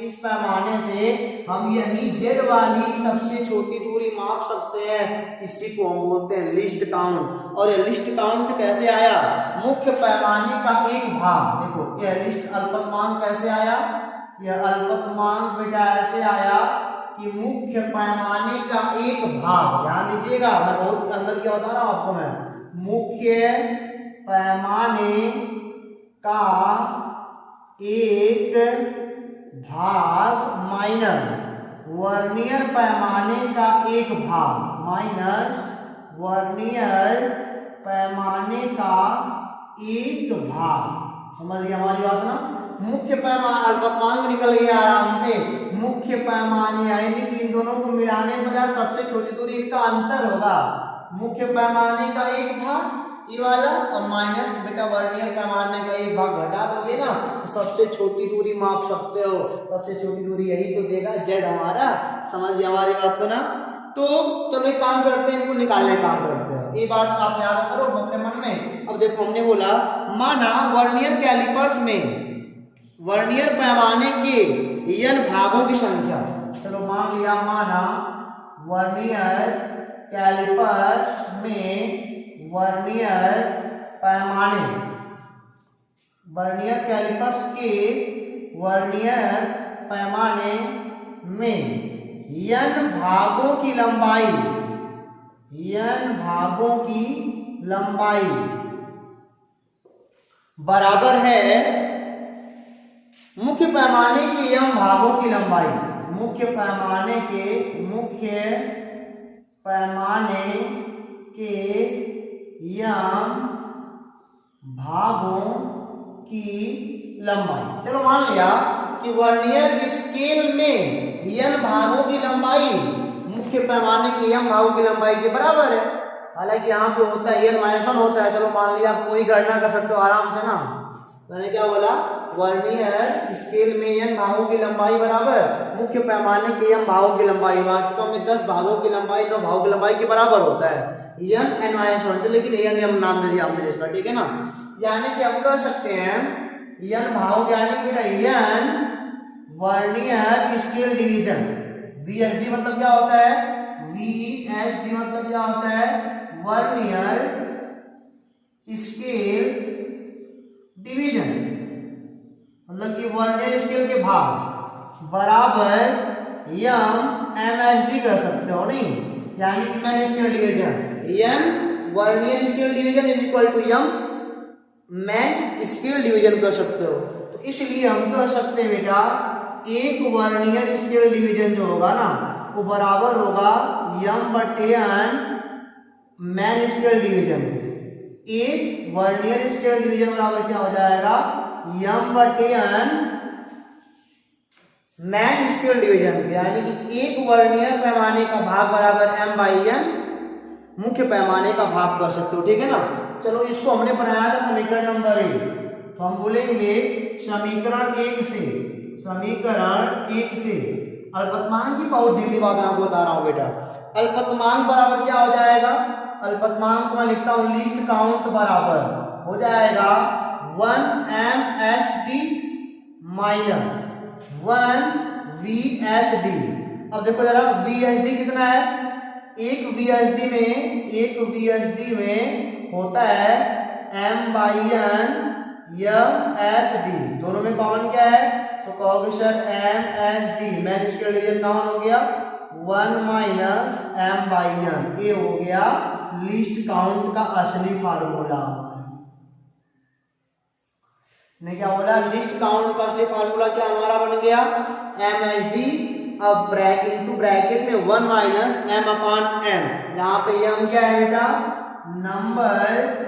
इस पैमाने से हम यही z वाली सबसे छोटी दूरी माप सकते हैं, इसी को हम बोलते हैं लिस्ट काउंट। और ये लिस्ट काउंट कैसे आया? मुख्य पैमाने का एक भाग। देखो यह लिस्ट अल्पतमांक कैसे आया? यह अल्पतमांक बेटा ऐसे आया कि मुख्य पैमाने का एक भाग, ध्यान दीजिएगा मैं बहुत अंदर क्या बता रहा हूं आपको मैं, मुख्य पैमाने का एक भाग माइनस वर्नियर पैमाने का एक भाग, माइनस वर्नियर पैमाने का एक भाग। समझ गए हमारी बात ना? मुख्य पैमाना अल्पतमांक निकल गया आराम से, मुख्य पैमाने यानी कि इन दोनों को मिलाने पर सबसे छोटी दूरी का अंतर होगा, मुख्य पैमाने का एक भाग ये वाला, और माइनस बेटा वर्नियर पैमाने का एक भाग घटा दोगे ना तो सबसे छोटी दूरी माप सकते हो। सबसे छोटी दूरी यही तो देगा z हमारा। समझ गए हमारी बात को ना? तो चलो एक काम करते हैं, इनको निकालने का काम करते हैं। ये बात आप याद करो अपने मन में। अब देखो हमने बोला माना वर्नियर कैलिपर्स में वर्नियर पैमाने के n भागों की संख्या। चलो मान लिया, माना वर्नियर कैलिपर्स में वर्नियर कैलिपर्स के वर्नियर पैमाने में n भागों की लंबाई बराबर है मुख्य पैमाने के m भागों की लंबाई, मुख्य पैमाने के m भागों की लंबाई। चलो मान लिया कि वर्नियर स्केल में n भागों की लंबाई मुख्य पैमाने के m भागों की लंबाई के बराबर है। हालांकि यहाँ पे होता है n-1 होता है। चलो मान लिया आप कोई गणना कर सकते हो आराम से ना। मैंने क्या बोला? वर्नियर स्केल में n भागों की लंबाई बराबर मुख्य पैमाने के m भागों की लंबाई। वास्तव में 10 भागों की लंबाई 9 भागों की लंबाई के बराबर होता है, n-1, लेकिन n नाम दे दिया हमने इसका, ठीक है ना। यानी कि हम कह सकते हैं n भागों यानी कि बेटा n vernier scale division, VSD मतलब क्या होता है? VSD मतलब क्या होता है? वर्नियर स्केल डिवीजन, मतलब कि वर्नियर स्केल के भाग बराबर MSD कर सकते हो नहीं, यानी कि main scale division, n vernier scale division is equal to m main scale division कर सकते हो। तो इसलिए हम कह सकते हैं बेटा एक वर्नियर स्केल डिवीजन जो होगा ना वो बराबर होगा m/n मैन स्केल डिवीजन। एक वर्नियर स्केल डिवीजन बराबर क्या हो जाएगा? m/n मैन स्केल डिवीजन, यानी कि एक वर्नियर पैमाने का भाग बराबर m/n मुख्य पैमाने का भाग कर सकते हो, ठीक है ना। चलो इसको हमने बनाया था समीकरण नंबर 1, तो हम बोलेंगे समीकरण 1 से अल्पतमांक की बहुत डीपली बात मैं आपको बता रहा हूं बेटा। अल्पतमांक बराबर क्या हो जाएगा? अल्पतमांक को मैं लिखता हूं लिस्ट काउंट बराबर हो जाएगा 1 MSD माइनस 1 VSD। अब देखो जरा VSD कितना है, एक VSD में होता है M/N MSD, दोनों में कॉमन क्या है, तो कहोगे sir MSD, man scale division common हो गया 1 माइनस M/N, ये हो गया लीस्ट काउंट का असली फार्मूला। ने क्या बोला, लिस्ट काउंट का असली फार्मूला क्या हमारा बन गया MSD, अब ब्रैकेट में 1 माइनस M/N, यहाँ पे M क्या है बेटा, नंबर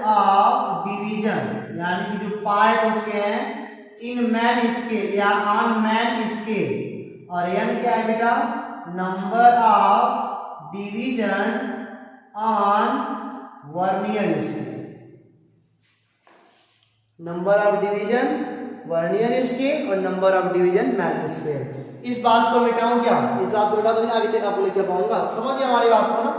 ऑफ डिवीजन, यानी कि जो पार्ट उसके हैं इन मैन स्केल या ऑन मैन स्केल, और N क्या है बेटा, number of division on vernier scale, number of division vernier scale और number of division main scale. इस बात को मिटाऊं क्या, इस बात को मिटा तो आगे तक आपको ले चल पाऊंगा, समझिए हमारी बात को ना,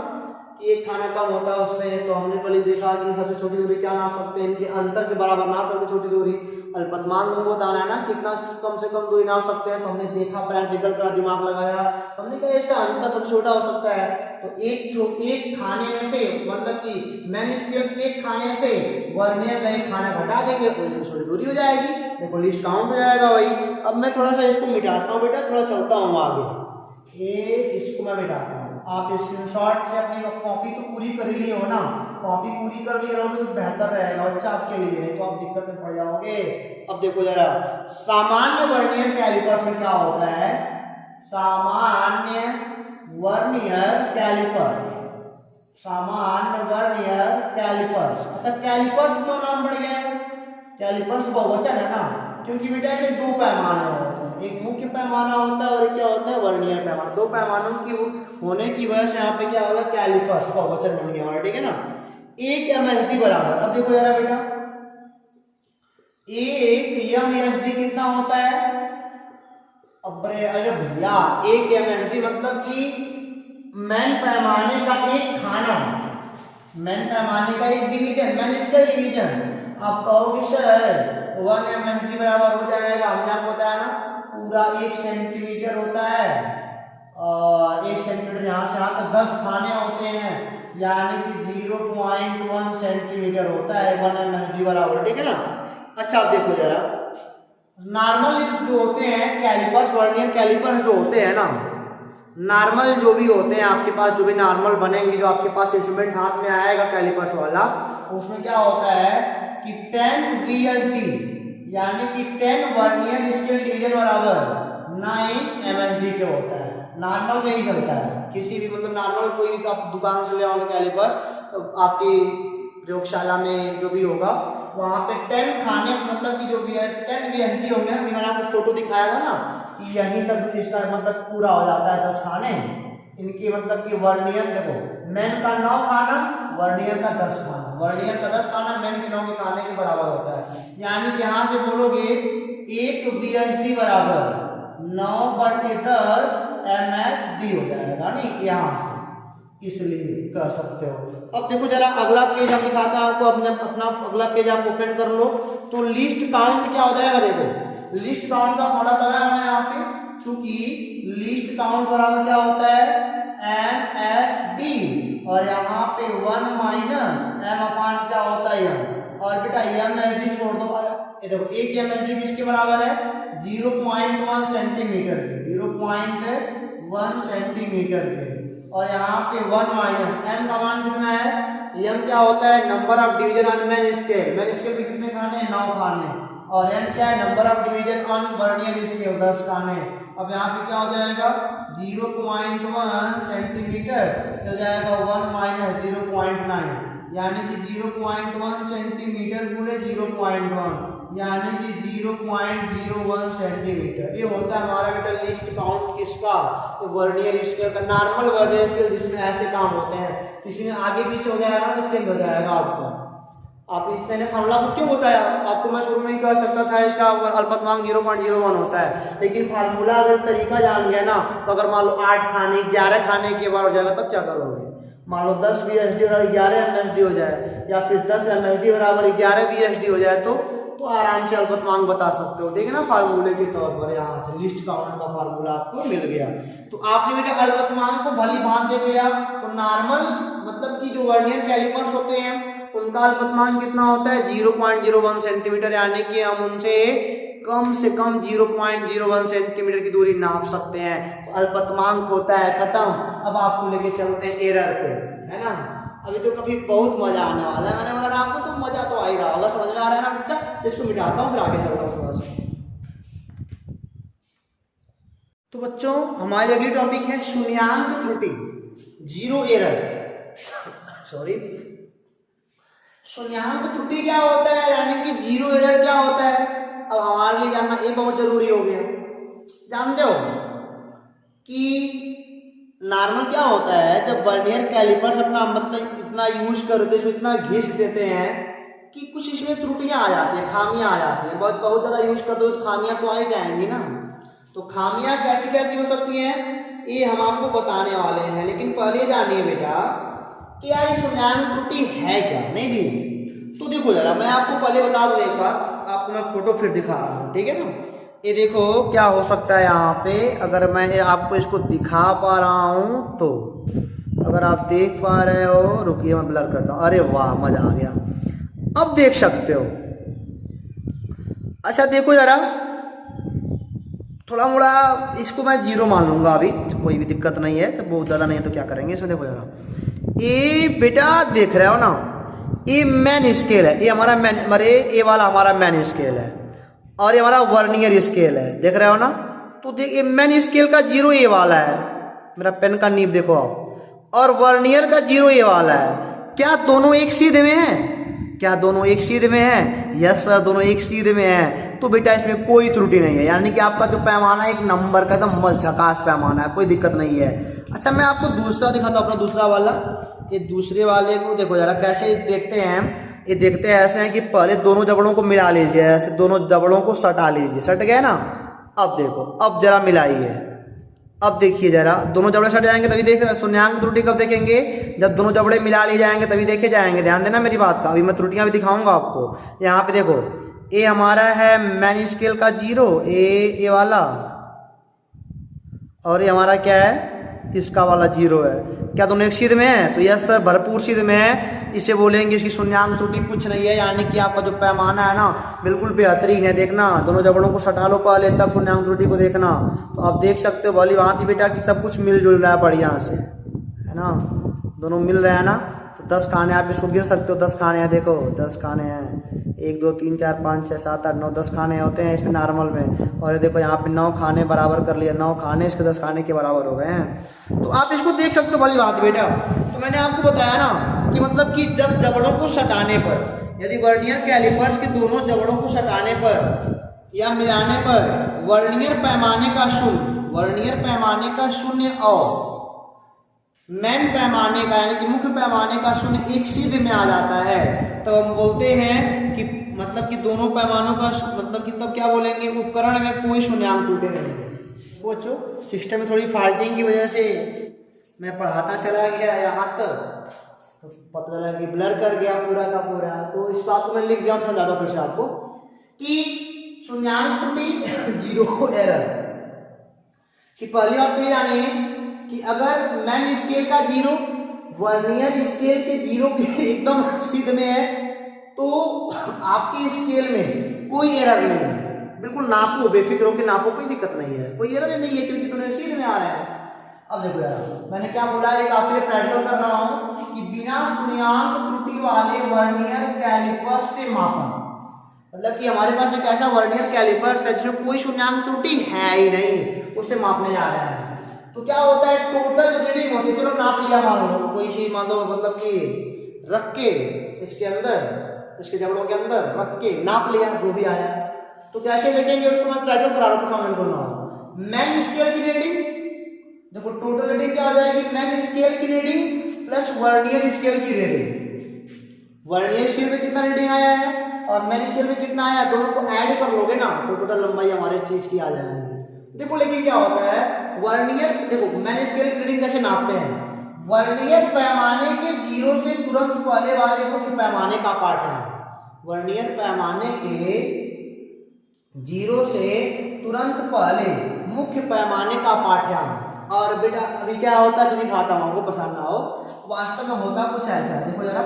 कि एक खाना कम होता है उससे, तो हमने पहले देखा कि सबसे छोटी दूरी क्या नाप सकते हैं, इनके अंतर के बराबर नाप सकते छोटी दूरी, अल्पतमांक को बताना है ना कितना कम से कम दूरी नाप सकते हैं, तो हमने देखा, प्रैक्टिकल करा, दिमाग लगाया, हमने कहा इसका अंतर सबसे छोटा हो सकता है, तो एक खाने में से, मतलब कि मैन स्केल के एक खाने से वर्नियर का एक खाना घटा देंगे, तो छोटी दूरी हो जाएगी, देखो लिस्ट काउंट हो जाएगा भाई। अब मैं थोड़ा सा इसको मिटाता हूँ बेटा, थोड़ा चलता हूँ आगे, ये इसको मैं मिटाता हूँ, आप स्क्रीनशॉट से अपनी कॉपी तो पूरी कर लिए हो ना, कॉपी पूरी कर लिए रहोगे तो बेहतर रहेगा बच्चा आपके लिए, नहीं तो आप दिक्कत में पड़ जाओगे। अब देखो जरा, सामान्य वर्नियर कैलिपर्स में क्या होता है, सामान्य वर्नियर कैलिपर, सामान्य वर्नियर कैलिपर्स, अच्छा कैलिपर्स क्यों नाम बढ़ गया है, कैलिपर्स बहुवचन है ना, क्योंकि बेटा इसमें दो पैमाने होते हैं, एक मुख्य पैमाना होता है और एक क्या होता है वर्नियर पैमाना, दो पैमानों की होने की वजह से यहाँ पे क्या होगा, कैलिपर्स का वचन बन गया हमारा, ठीक है ना। एक MSD बराबर, अब देखो जरा बेटा, एक MSD कितना होता है, अरे भैया एक MSD मतलब कि मैन पैमाने का एक खाना, मैन पैमाने का एक डिवीजन, मैन स्केल डिवीजन। आप कहोगे सर 1 MSD बराबर हो जाएगा, हमने आपको बताया ना पूरा 1 सेंटीमीटर होता है, और 1 सेंटीमीटर यहाँ से यहाँ तक 10 खाने होते हैं, यानी कि 0.1 सेंटीमीटर होता है 1 MSD बराबर, ठीक है ना। अच्छा अब देखो जरा, नॉर्मल जो होते हैं कैलिपर्स, वर्नियर कैलिपर्स जो होते हैं ना, नॉर्मल जो भी होते हैं आपके पास, जो भी नॉर्मल बनेंगे, जो आपके पास इंस्ट्रूमेंट हाथ में आएगा कैलिपर्स वाला, उसमें क्या होता है कि 10 VSD यानी कि 10 वर्नियर स्केल डिवीजन बराबर 9 MSD के होता है, नॉर्मल में ही चलता है, किसी भी मतलब नॉर्मल कोई भी आप दुकान से ले आओगे कैलिपर्स, तो आपकी प्रयोगशाला में जो भी होगा वहाँ पे 10 खाने, मतलब कि जो भी है 10 VSD होंगे ना, मैंने आपको फोटो दिखाया था ना कि यहीं तक इसका मतलब पूरा हो जाता है 10 खाने इनकी, मतलब कि वर्नियर देखो मैन का 9 खाना, वर्नियर का 10 खाना, वर्नियर का 10 खाना मैन के 9 के खाने के बराबर होता है, यानी कि यहाँ से बोलोगे 1 VSD बराबर 9/10 MSD हो जाएगा, नहीं यहाँ से, इसलिए कह सकते हो। अब देखो जरा अगला पेज हम दिखाता हूं आपको, अपना अगला पेज आप ओपन कर लो, तो लिस्ट काउंट क्या हो जाएगा, देखो लिस्ट काउंट का फॉर्मूला लगाया है यहाँ पे, चूंकि लिस्ट काउंट बराबर क्या होता है MSD, और यहाँ पे 1 माइनस M/, क्या होता है M, और बेटा MSD छोड़ दो, ये देखो एक MSD किसके बराबर है 0.1 सेंटीमीटर के, 0.1 सेंटीमीटर के, और यहाँ पे 1 माइनस M का मान कितना है, M क्या होता है number of division on main scale, main scale पे कितने खाने हैं 9 खाने, और N क्या है number of division on vernier scale 10 खाने। अब यहाँ पे क्या हो जाएगा 0.1 सेंटीमीटर हो जाएगा 1 माइनस 0.9, यानी कि 0.1 सेंटीमीटर गुणे 0.1 यानी कि 0.01 सेंटीमीटर, ये होता है हमारा बेटा लिस्ट काउंट किसका, तो वर्नियर स्केल का, नॉर्मल वर्नियर स्केल जिसमें ऐसे काम होते हैं, किसी में आगे पीछे हो जाएगा तो चेंज हो जाएगा आपको। आप मैंने फार्मूला को क्यों बताया आपको, मैं शुरू में ही कह सकता था इसका अल्पतमांक 0.01 होता है, लेकिन फार्मूला अगर तरीका जान गया ना, तो अगर मान लो 8 खाने 11 खाने के बार हो जाएगा तब क्या करोगे, मान लो 10 VSD और 11 MSD हो जाए, या फिर 10 MSD बराबर 11 VSD हो जाए, तो आराम से अल्पतमांक बता सकते हो, ठीक है ना, फार्मूले के तौर पर। यहाँ से लिस्ट काउंट का फार्मूला आपको मिल गया। तो आपने बेटा अल्पतमांक को भली भांति देख लिया। तो नॉर्मल मतलब कि जो वर्नियर कैलिपर्स होते हैं उनका अल्पतमांक कितना होता है 0.01 सेंटीमीटर, यानी कि हम उनसे कम से कम 0.01 सेंटीमीटर की दूरी नाप सकते हैं। तो अल्पतमांक होता है खत्म। अब आपको लेके चलते हैं एरर पे, है ना। अभी तो कभी बहुत मजा आने वाला है, मैंने बोला आपको तो मजा तो आ ही रहा होगा, समझ में आ रहा है ना बच्चा। इसको मिटाता हूँ फिर आगे चल रहा हूँ थोड़ा सा। तो बच्चों हमारी अगली टॉपिक है शून्यांक त्रुटि, जीरो एरर। सॉरी, शून्यांक त्रुटि क्या होता है, यानी कि जीरो एरर क्या होता है, अब हमारे लिए जानना ये बहुत जरूरी हो गया। जानते हो कि नॉर्मल क्या होता है, जब वर्नियर कैलिपर्स अपना मतलब इतना यूज करते हैं, इतना घिस देते हैं कि कुछ इसमें त्रुटियां आ जाती हैं, खामियां आ जाती हैं। बहुत ज़्यादा यूज करते हो तो खामियां तो आ ही जाएंगी ना। तो खामियां कैसी कैसी हो सकती हैं ये हम आपको बताने वाले हैं, लेकिन पहले जानिए बेटा कि यार शून्यांक त्रुटि है क्या। नहीं जी, तो देखो जरा मैं आपको पहले बता दूं एक बार, आपको मैं फोटो फिर दिखा रहा हूँ, ठीक है ना। ये देखो क्या हो सकता है यहाँ पे, अगर मैं आपको इसको दिखा पा रहा हूँ तो, अगर आप देख पा रहे हो, रुकिए मैं ब्लर करता हूँ। अरे वाह मजा आ गया, अब देख सकते हो। अच्छा देखो जरा, थोड़ा मोड़ा इसको मैं जीरो मान लूंगा अभी, कोई भी दिक्कत नहीं है। तो बहुत ज़्यादा नहीं है तो क्या करेंगे इसमें, देखो जरा ये बेटा देख रहे हो ना, ये मैन स्केल है, ये हमारा मैन, अरे ये वाला हमारा मैन स्केल है और ये हमारा वर्नियर स्केल है, देख रहे हो ना। तो देख ये मैन स्केल का जीरो ये वाला है, मेरा पेन का नीब देखो आप, और वर्नियर का जीरो ये वाला है। क्या दोनों एक सीधे में है, क्या दोनों एक सीधे में है? यस सर, दोनों एक सीधे में है। तो बेटा इसमें कोई त्रुटि नहीं है, यानी कि आपका जो पैमाना एक नंबर का एकदम मस्त झकास पैमाना है, कोई दिक्कत नहीं है। अच्छा मैं आपको दूसरा दिखाता हूँ, अपना दूसरा वाला। ये दूसरे वाले को देखो जरा कैसे देखते हैं। ये देखते हैं ऐसे हैं कि पहले दोनों जबड़ों को मिला लीजिए, ऐसे दोनों जबड़ों को सटा लीजिए, सट गए ना। अब देखो, अब जरा मिलाइए, अब देखिए जरा, दोनों जबड़े सट जाएंगे तभी देख, शून्यांक त्रुटि कब देखेंगे, जब दोनों जबड़े मिला लिए जाएंगे तभी देखे जाएंगे। ध्यान देना मेरी बात का, अभी मैं त्रुटियां भी दिखाऊंगा आपको। यहाँ पे देखो, ये हमारा है मैन स्केल का जीरो, ये वाला, और ये हमारा क्या है, इसका वाला जीरो है। क्या दोनों एक सीध में है? तो यस सर, भरपूर सीध में है। इसे बोलेंगे इसकी शून्यांक त्रुटि कुछ नहीं है, यानी कि आपका जो पैमाना है ना बिल्कुल बेहतरीन है। देखना, दोनों जबड़ों को सटा लो पहले, तब शून्यांक त्रुटि को देखना। तो आप देख सकते हो भली भांति बेटा कि सब कुछ मिलजुल रहा है बढ़िया से, है ना, दोनों मिल रहे हैं ना। तो 10 खाने आप इसको गिन सकते हो, 10 खाने हैं, देखो 10 खाने हैं, 1 2 3 4 5 6 7 8 9 10 खाने होते हैं इसमें नॉर्मल में। और ये देखो यहाँ पे 9 खाने बराबर कर लिया, 9 खाने इसके 10 खाने के बराबर हो गए हैं। तो आप इसको देख सकते हो भली बात बेटा। तो मैंने आपको बताया ना कि मतलब कि जब जबड़ों को सटाने पर, यदि वर्नियर कैलिपर्स के दोनों जबड़ों को सटाने पर या मिलाने पर वर्नियर पैमाने का शून्य और मैन पैमाने का यानी कि मुख्य पैमाने का शून्य एक सीधे में आ जाता है, तो हम बोलते हैं कि मतलब कि दोनों पैमानों का मतलब कि तब क्या बोलेंगे, उपकरण में कोई शून्यांक त्रुटि नहीं है। बच्चों सिस्टम में थोड़ी फॉल्टिंग की वजह से मैं पढ़ाता चला गया यहाँ तक, तो पता लगा कि ब्लर कर गया पूरा का पूरा। तो इस बात को मैं लिख दिया, समझा दो फिर से आपको कि शून्यांक त्रुटि जीरो एरर की पहली बात तो ये जानिए कि अगर मैन स्केल का जीरो वर्नियर स्केल के जीरो के एकदम सीधे में है तो आपके स्केल में कोई एरर नहीं है। बिल्कुल नापो, बेफिक्र होकर नापो, कोई दिक्कत नहीं है, कोई एरर नहीं है क्योंकि दोनों सीधे में आ रहे हैं। अब देखो यार, मैंने क्या बोला, एक आपके लिए प्रैक्टिकल कर रहा हूं कि बिना शून्यांक त्रुटि वाले वर्नियर कैलिपर्स से मापन, मतलब कि हमारे पास एक ऐसा वर्नियर कैलिपर्स है जिसमें कोई शून्यांक त्रुटि है ही नहीं, उससे मापने जा रहे हैं। तो क्या होता है, टोटल जो रीडिंग होती है, चलो नाप लिया मान लो, कोई चीज मान लो, मतलब कि रख के इसके अंदर, इसके जबड़ों के अंदर रख के नाप लिया जो भी आया, तो कैसे लिखेंगे उसको मैं प्रैक्टिकल करा रहा हूँ। मैन स्केल की रीडिंग देखो, टोटल रीडिंग क्या हो जाएगी, मैन स्केल की रीडिंग प्लस वर्नियर स्केल की रीडिंग। वर्नियर स्केल में कितना रीडिंग आया है और मैन स्केल में कितना आया, दोनों को ऐड कर लोगे ना तो टोटल लंबाई हमारे चीज की आ जाएगी। देखो लेकिन क्या होता है, वर्नियर देखो मैन स्केल की रीडिंग कैसे नापते हैं, वर्नियर पैमाने के जीरो से तुरंत पहले वाले मुख्य पैमाने का पार्ट है। वर्नियर पैमाने के 0 से तुरंत पहले मुख्य पैमाने का पाठ्यांक। और बेटा अभी क्या होता है दिखाता हूँ आपको, परेशान ना हो। वास्तव में होता कुछ ऐसा है, देखो जरा,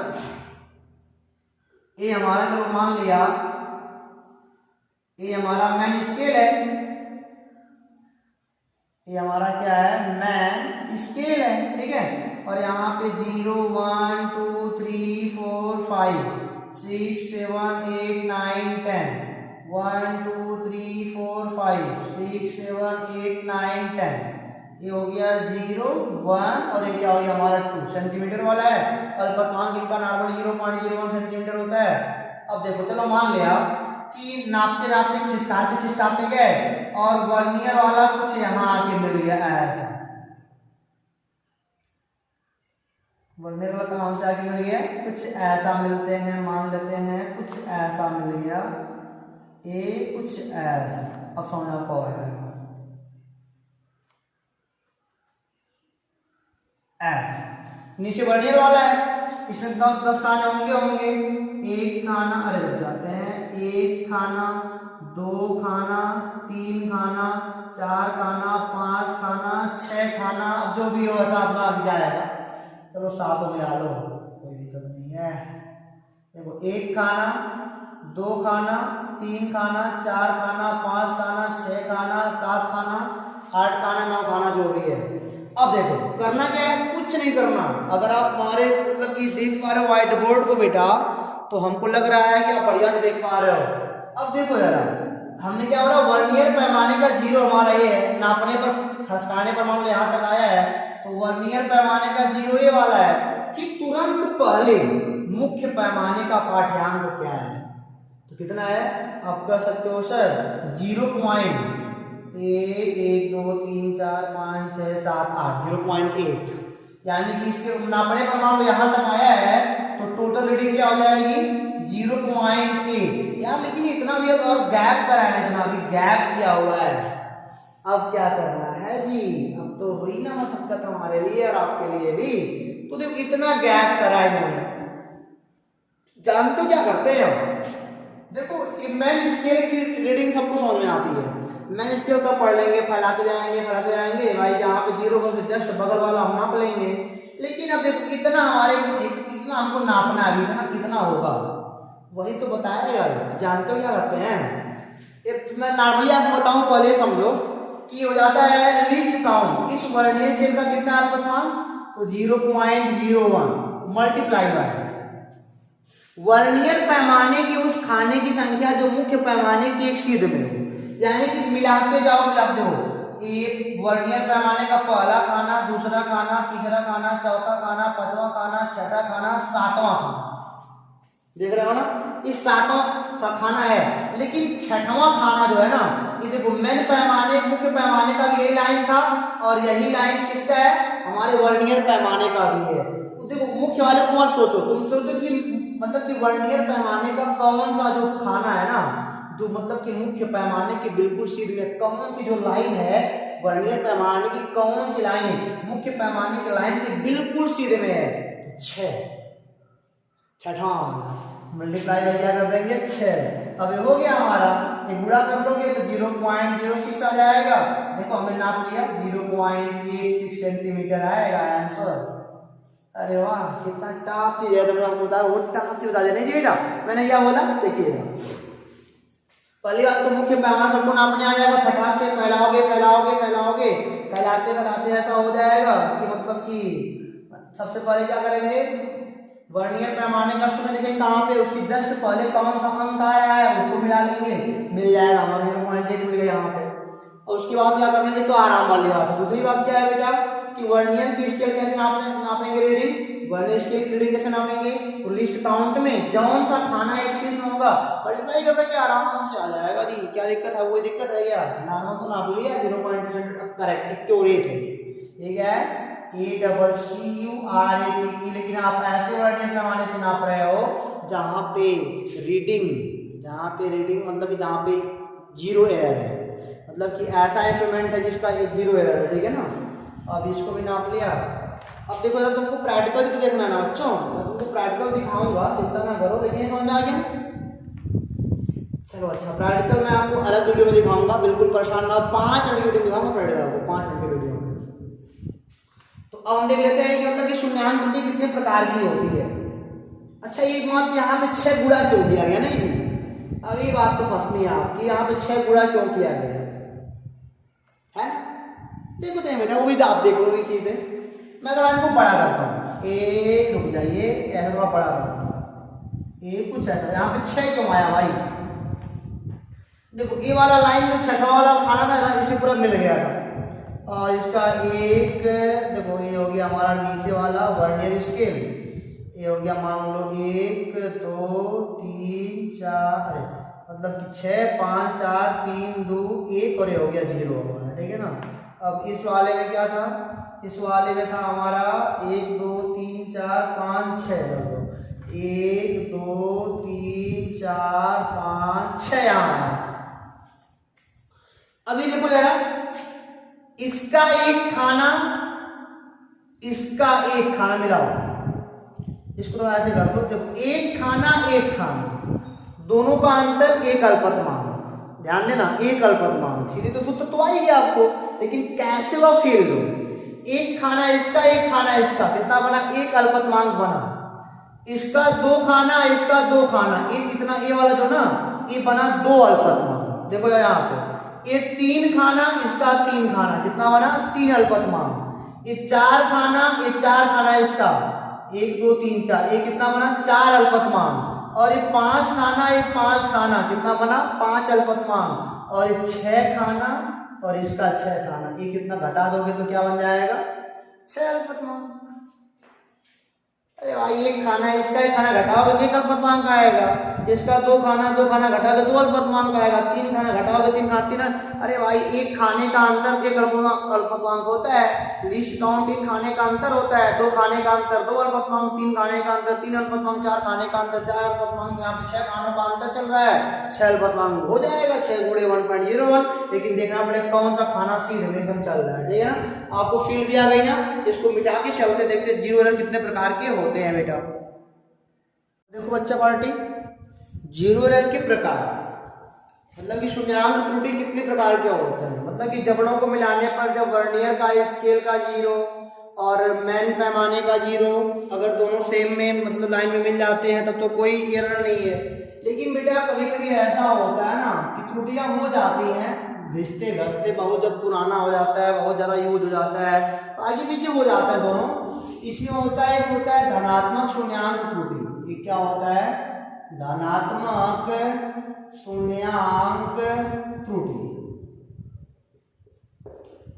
ये हमारा चलो मान लिया ये हमारा मैन स्केल है, ये हमारा क्या है मैन स्केल है, ठीक है। और यहाँ पे 0 1 2 3 4 5 6 7 8 9 10 1 2 3 4 5 6 7 8 9 10 ये हो गया 0 1 और ये क्या हो गया हमारा 2 सेंटीमीटर वाला है। अल्पतमांक इनका नॉर्मल 0.01 सेंटीमीटर होता है। अब देखो चलो मान लिया कि नापते नापते खिसकाते गए और वर्नियर वाला कुछ यहाँ आके मिल गया ऐसा, वर्नियर वाला कहाँ से आके मिल गया, कुछ ऐसा मिलते हैं, मान लेते हैं कुछ ऐसा मिल गया, ये कुछ ऐसा। अब समझ आपको और है ऐसा, नीचे वर्नियर वाला है, इसमें 10 खाने होंगे, एक खाना, अरे रुक जाते हैं, एक खाना, 2 खाना, 3 खाना, 4 खाना, 5 खाना, 6 खाना, अब जो भी हो ऐसा अपना आ जाएगा। चलो 7 मिला लो, कोई दिक्कत नहीं है। देखो 1 खाना, 2 खाना, 3 खाना, 4 खाना, 5 खाना, 6 खाना, 7 खाना, 8 खाना, 9 खाना, जो भी है। अब देखो करना क्या है, कुछ नहीं करना। अगर आप हमारे मतलब कि देख पा रहे हो व्हाइट बोर्ड को बेटा, तो हमको लग रहा है कि आप बढ़िया से देख पा रहे हो। अब देखो जरा, हमने क्या बोला, वर्नियर पैमाने का 0 हमारा ये है, नापने पर खसकाने पर मान लो यहाँ तक आया है, तो वर्नियर पैमाने का 0 ये वाला है कि तुरंत पहले मुख्य पैमाने का पाठ्यांक क्या है, तो कितना है आप कह सकते हो सर 0.1 1 2 3 4 5 6 7 8 0.8, यानी कि इसके नापने पर मान लो यहाँ तक आया है तो टोटल रीडिंग क्या हो जाएगी 0.8 यार। लेकिन इतना भी और गैप कराना, इतना भी गैप किया हुआ है। अब क्या करना है जी, अब तो हुई ना मशक्कत हमारे लिए और आपके लिए भी। तो देखो इतना गैप करा इन्होंने, जानते हो क्या करते हैं हम, देखो मैन स्केल की रीडिंग सबको समझ में आती है। मैन स्केल का पढ़ लेंगे, फैलाते जाएंगे भाई, जहाँ पे 0 को जस्ट बगल वाला हम नाप लेंगे। लेकिन अब देखो इतना हमारे इतना हमको नापना है, इतना कितना होगा वही तो बताया जाएगा। जानते हो क्या करते हैं, मैं नॉर्मली आपको बताऊं, पहले समझो कि हो जाता है लिस्ट काउंट, इस वर्नियर स्केल का कितना अल्पतमांक, तो 0.01 मल्टीप्लाई बाय वर्नियर पैमाने की उस खाने की संख्या जो मुख्य पैमाने के एक सीध में हो, यानी कि मिलाते जाओ मिलाते हो, एक वर्नियर पैमाने का पहला खाना, दूसरा खाना, तीसरा खाना, चौथा खाना, पांचवा खाना, छठा खाना, सातवां खाना, देख रहे हो ना, ये 7वां खाना है। लेकिन 6वां खाना जो है ना, ये देखो मेन पैमाने मुख्य पैमाने का भी यही लाइन था और यही लाइन किसका है, हमारे वर्नियर पैमाने का भी है। देखो मुख्य वाले को मत सोचो, तुम सोचो कि मतलब कि वर्नियर पैमाने का कौन सा जो खाना है ना, जो मतलब कि मुख्य पैमाने के बिल्कुल सीध में कौन सी जो लाइन है, वर्नियर पैमाने की कौन सी लाइन मुख्य पैमाने की लाइन के बिल्कुल सीधे में है, तो 6 मल्टीप्लाई में क्या कर देंगे 6। अब ये हो गया हमारा, एक गुणा कर लोगे तो 0.06 आ जाएगा। देखो हमने नाप लिया 0.86 सेंटीमीटर आएगा आंसर। अरे वाह कितना टफ चीज है, तुमने हमको बता वो टफ चीज बता देने जी बेटा, मैंने क्या बोला देखिएगा। पहली बात तो मुख्य पैमाना सबको नापने आ जाएगा, फटाक से फैलाओगे फैलाते ऐसा हो जाएगा कि मतलब कि सबसे पहले क्या करेंगे, वर्नियर पैमाने का सूत्र लिखेंगे कहाँ पे, उसकी जस्ट पहले कौन सा अंक आया है उसको मिला लेंगे, मिल जाएगा हमारा 0.8 मिल गया यहाँ पे। और उसके बाद क्या करेंगे, तो आराम वाली बात है। दूसरी बात क्या है बेटा कि वर्नियर की स्केल कैसे नापेंगे रीडिंग, वर्नियर स्केल की रीडिंग कैसे नापेंगे, तो लिस्ट काउंट में जौन सा खाना एक सीध में होगा मल्टीप्लाई कर देंगे, आराम से आ जाएगा जी। क्या दिक्कत है, कोई दिक्कत है क्या, नॉर्मल तो नाप लिया 0.2 करेक्ट एक्यूरेट है ये क्या है ACCURATE। लेकिन आप ऐसे वर्नियर पैमाने से नाप रहे हो जहाँ पे रीडिंग मतलब जहाँ पे 0 एरर है, मतलब कि ऐसा इंस्ट्रूमेंट है जिसका 0 एरर है, ठीक है ना। अब इसको भी नाप लिया। अब देखो जरा तुमको प्रैक्टिकल भी तो देखना है ना बच्चों, मैं तुमको प्रैक्टिकल दिखाऊंगा, चिंता ना करो। लेकिन ये समझ में आ गया चलो अच्छा, प्रैक्टिकल मैं आपको अलग वीडियो में दिखाऊंगा, बिल्कुल परेशान ना हो, 5 मिनट की वीडियो दिखाऊंगा प्रैक्टिकल आपको, 5 मिनट की वीडियो में। तो अब हम देख लेते हैं कि मतलब कि शून्याङ्क त्रुटि कितने प्रकार की होती है। अच्छा, एक बात, यहाँ पे 6 गुणा क्यों किया गया ना इसमें, अब ये बात तो फंसनी है आपकी, यहाँ पे 6 गुणा क्यों किया गया है ना। देखो तो बेटा, वो भी आप देख लो कि मैं थोड़ा इनको बड़ा करता हूँ, ए रुक जाइए, ऐसा थोड़ा बड़ा करता हूँ, ए कुछ ऐसा, यहाँ पे 6 क्यों आया भाई। देखो ये वाला लाइन जो छठा वाला खाना था इसे पूरा मिल गया था, और इसका एक, देखो ये हो गया हमारा नीचे वाला वर्नियर स्केल, ये हो गया मान लो 1 2 3 4, अरे मतलब कि 6 5 4 3 2 1, और ये हो गया 0 हमारा, ठीक है ना। अब इस वाले में क्या था, इस वाले में था हमारा 1 2 3 4 5 6, देखो 1 2 3 4 5 6 यहाँ आया। अभी देखो जरा, इसका एक खाना, इसका एक खाना मिलाओ, इसको तो ऐसे कर दो, देखो एक खाना, दोनों का अंतर एक अल्पतमांक, ध्यान देना, एक अल्पतमांक, सीधे तो सूत्र तो आएगी आपको, लेकिन कैसे वह फील लो, एक खाना इसका, एक खाना इसका, कितना बना, एक अल्पतमांक बना, इसका 2 खाना, इसका 2 खाना, ये इतना, ये वाला जो ना, ये बना 2 अल्पतमांक। देखो यहाँ पे ये 3 खाना, इसका 3 खाना, कितना बना, 3 अल्पतमांक, ये 4 खाना, ये 4 खाना इसका, 1 2 3 4, ये कितना बना, 4 अल्पतमांक, और ये 5 खाना, ये 5 खाना, कितना बना, 5 अल्पतमांक, और ये 6 खाना, और इसका 6 खाना, ये कितना घटा दोगे तो क्या बन जाएगा, 6 अल्पतमांक। अरे भाई, एक खाना है, इसका एक खाना घटाओगे तो एक अल्पतमांक आएगा, इसका 2 खाना घटाओगे 2 अल्पतमांक आएगा, 3 खाना घटाओगे 3 खाना 3, अरे भाई एक खाने का अंतर एक अल्पतमांक होता है, लिस्ट काउंट एक खाने का अंतर होता है, 2 खाने का अंतर 2 अल्पतमांक, 3 खाने का अंतर 3 अल्पतमांक, 4 खाने का अंतर 4 अल्पतमांक, यहाँ पे 6 खानों का अंतर चल रहा है, 6 अल्पतमांक हो जाएगा, 6 गुणे 1.01, लेकिन देखना पड़ेगा कौन सा खाना सीधे में एकदम चल रहा है, ठीक है ना। आपको फील दिया गई ना, इसको मिटा के चलते देखते जीरो एरर कितने प्रकार के होते हैं बेटा। देखो बच्चा पार्टी, जीरो एरर के प्रकार, मतलब कि शून्याङ्क त्रुटि कितने प्रकार के होते हैं, मतलब कि जबड़ों को मिलाने पर जब वर्नियर का स्केल का 0 और मैन पैमाने का 0 अगर दोनों सेम में मतलब लाइन में मिल जाते हैं तब तो कोई एरर नहीं है। लेकिन बेटा कभी कभी ऐसा होता है ना कि त्रुटियां हो जाती हैं घिसते घसते, बहुत जब पुराना हो जाता है, बहुत ज़्यादा यूज हो जाता है, तो आगे पीछे हो जाता है दोनों। इसमें होता है, एक होता है धनात्मक शून्याङ्क त्रुटि, ये क्या होता है, धनात्मक शून्याङ्क त्रुटि,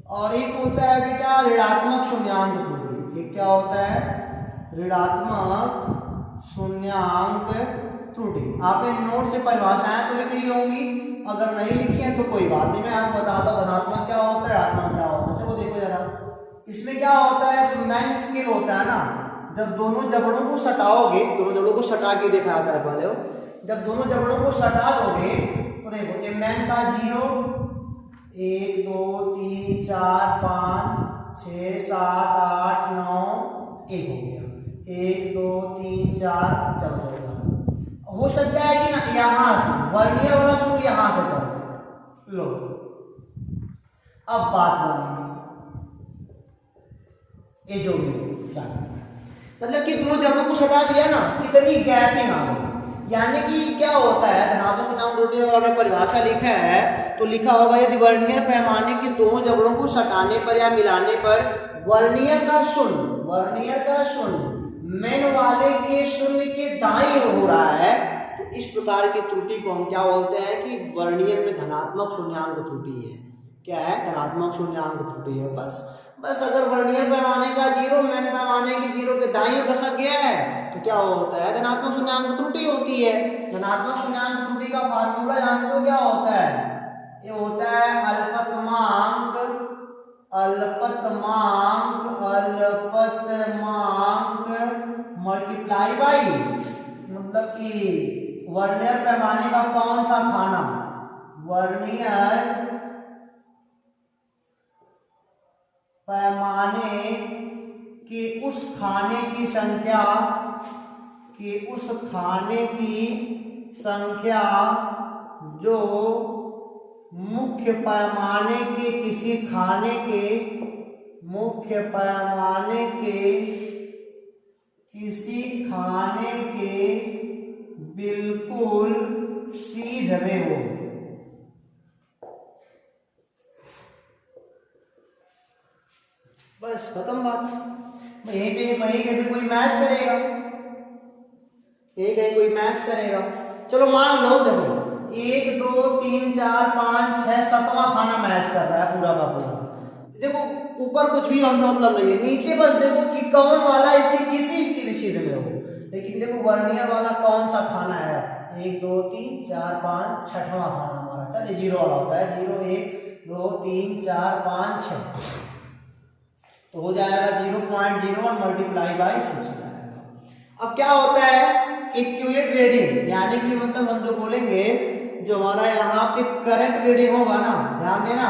और एक होता है बेटा ऋणात्मक शून्याङ्क त्रुटि, ये क्या होता है, ऋणात्मक शून्याङ्क त्रुटि। आपने नोट से परिभाषाएं तो लिख ली होंगी, अगर नहीं लिखी है तो कोई बात नहीं, मैं आपको बताता हूँ धनात्मक क्या होता है, ऋणात्मक क्या होता है। चलो देखो जरा, इसमें क्या होता है, जो मैन स्केल होता है ना, जब दोनों जबड़ों को सटाओगे, दोनों जबड़ों को सटा के दिखाता है पहले, जब दोनों जबड़ों को सटा दोगे तो देखो ये मैन का 0 1 2 3 4 5 6 7 8 9 1 हो गया, 1 2 3 4, चलो चलो हो सकता है कि ना यहां से वर्नियर वाला शुरू यहां से कर दे, लो अब बात बनी, ये जो भी क्या मतलब कि दोनों जबड़ों को सटा दिया ना, इतनी गैपिंग आ गई, यानी कि क्या होता है धनात्मक शून्याङ्क त्रुटि में अगर परिभाषा लिखा है तो लिखा होगा यदि वर्नियर पैमाने के दोनों जबड़ों को सटाने पर या मिलाने पर वर्नियर का शून्य मेन वाले के शून्य के दाईं ओर हो रहा है, तो इस प्रकार की त्रुटि को हम क्या बोलते हैं कि वर्नियर में धनात्मक शून्याङ्क त्रुटि है। क्या है, धनात्मक शून्याङ्क त्रुटि है। बस अगर वर्नियर पैमाने का 0 मैन पैमाने के 0 के दाईं ओर खसक गया है तो क्या होता है, धनात्मक शून्याङ्क त्रुटि होती है। धनात्मक शून्याङ्क त्रुटि का फार्मूला जानते हो क्या होता है, ये होता है अल्पतमांक मल्टीप्लाई बाई, मतलब कि वर्नियर पैमाने का कौन सा खाना, वर्नियर पैमाने के उस खाने की संख्या जो मुख्य पैमाने के किसी खाने के बिल्कुल सीध में हो। बस खत्म बात। यहीं पे कोई मैच करेगा, चलो मान लो, देखो 1 2 3 4 5 6 7वां खाना मैच कर रहा है पूरा का पूरा। देखो ऊपर कुछ भी हमसे मतलब नहीं है, नीचे बस देखो कि कौन वाला इसके किसी की सीध में हो। लेकिन देखो वर्नियर वाला कौन सा खाना है, 1 2 3 4 5 छठवां खाना हमारा, चलिए 0 वाला होता है, 0 1 2 3 4 5 6, तो हो जाएगा 0.01 मल्टीप्लाई बाई 6 जाएगा। अब क्या होता है एक्यूरेट रीडिंग, यानी कि मतलब हम जो बोलेंगे, जो हमारा यहाँ पे करेक्ट रीडिंग होगा ना, ध्यान देना,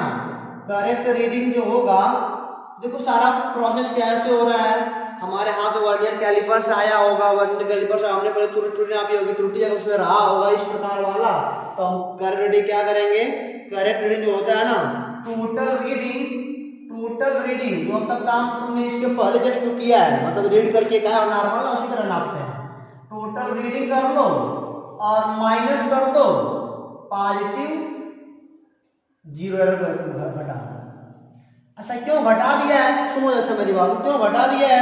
करेक्ट रीडिंग जो होगा, देखो सारा प्रोसेस कैसे हो रहा है, हमारे हाथ वर्नियर कैलिपर से आया होगा, वर्नियर कैलिपर से हमने पहले त्रुटि नापी होगी, त्रुटि अगर उसमें रहा होगा इस प्रकार वाला, तो हम करेक्ट रीडिंग क्या करेंगे, करेक्ट रीडिंग जो होता है ना, टोटल रीडिंग जो अब तक काम तुमने इसके पहले जस्ट जो किया है, मतलब रीड करके कहा और नॉर्मल उसी तरह नापते हैं, टोटल रीडिंग कर लो और माइनस कर दो पॉजिटिव 0 एरर घटा दो। अच्छा क्यों घटा दिया है, सुनो अच्छा मेरी बात, क्यों घटा दिया है,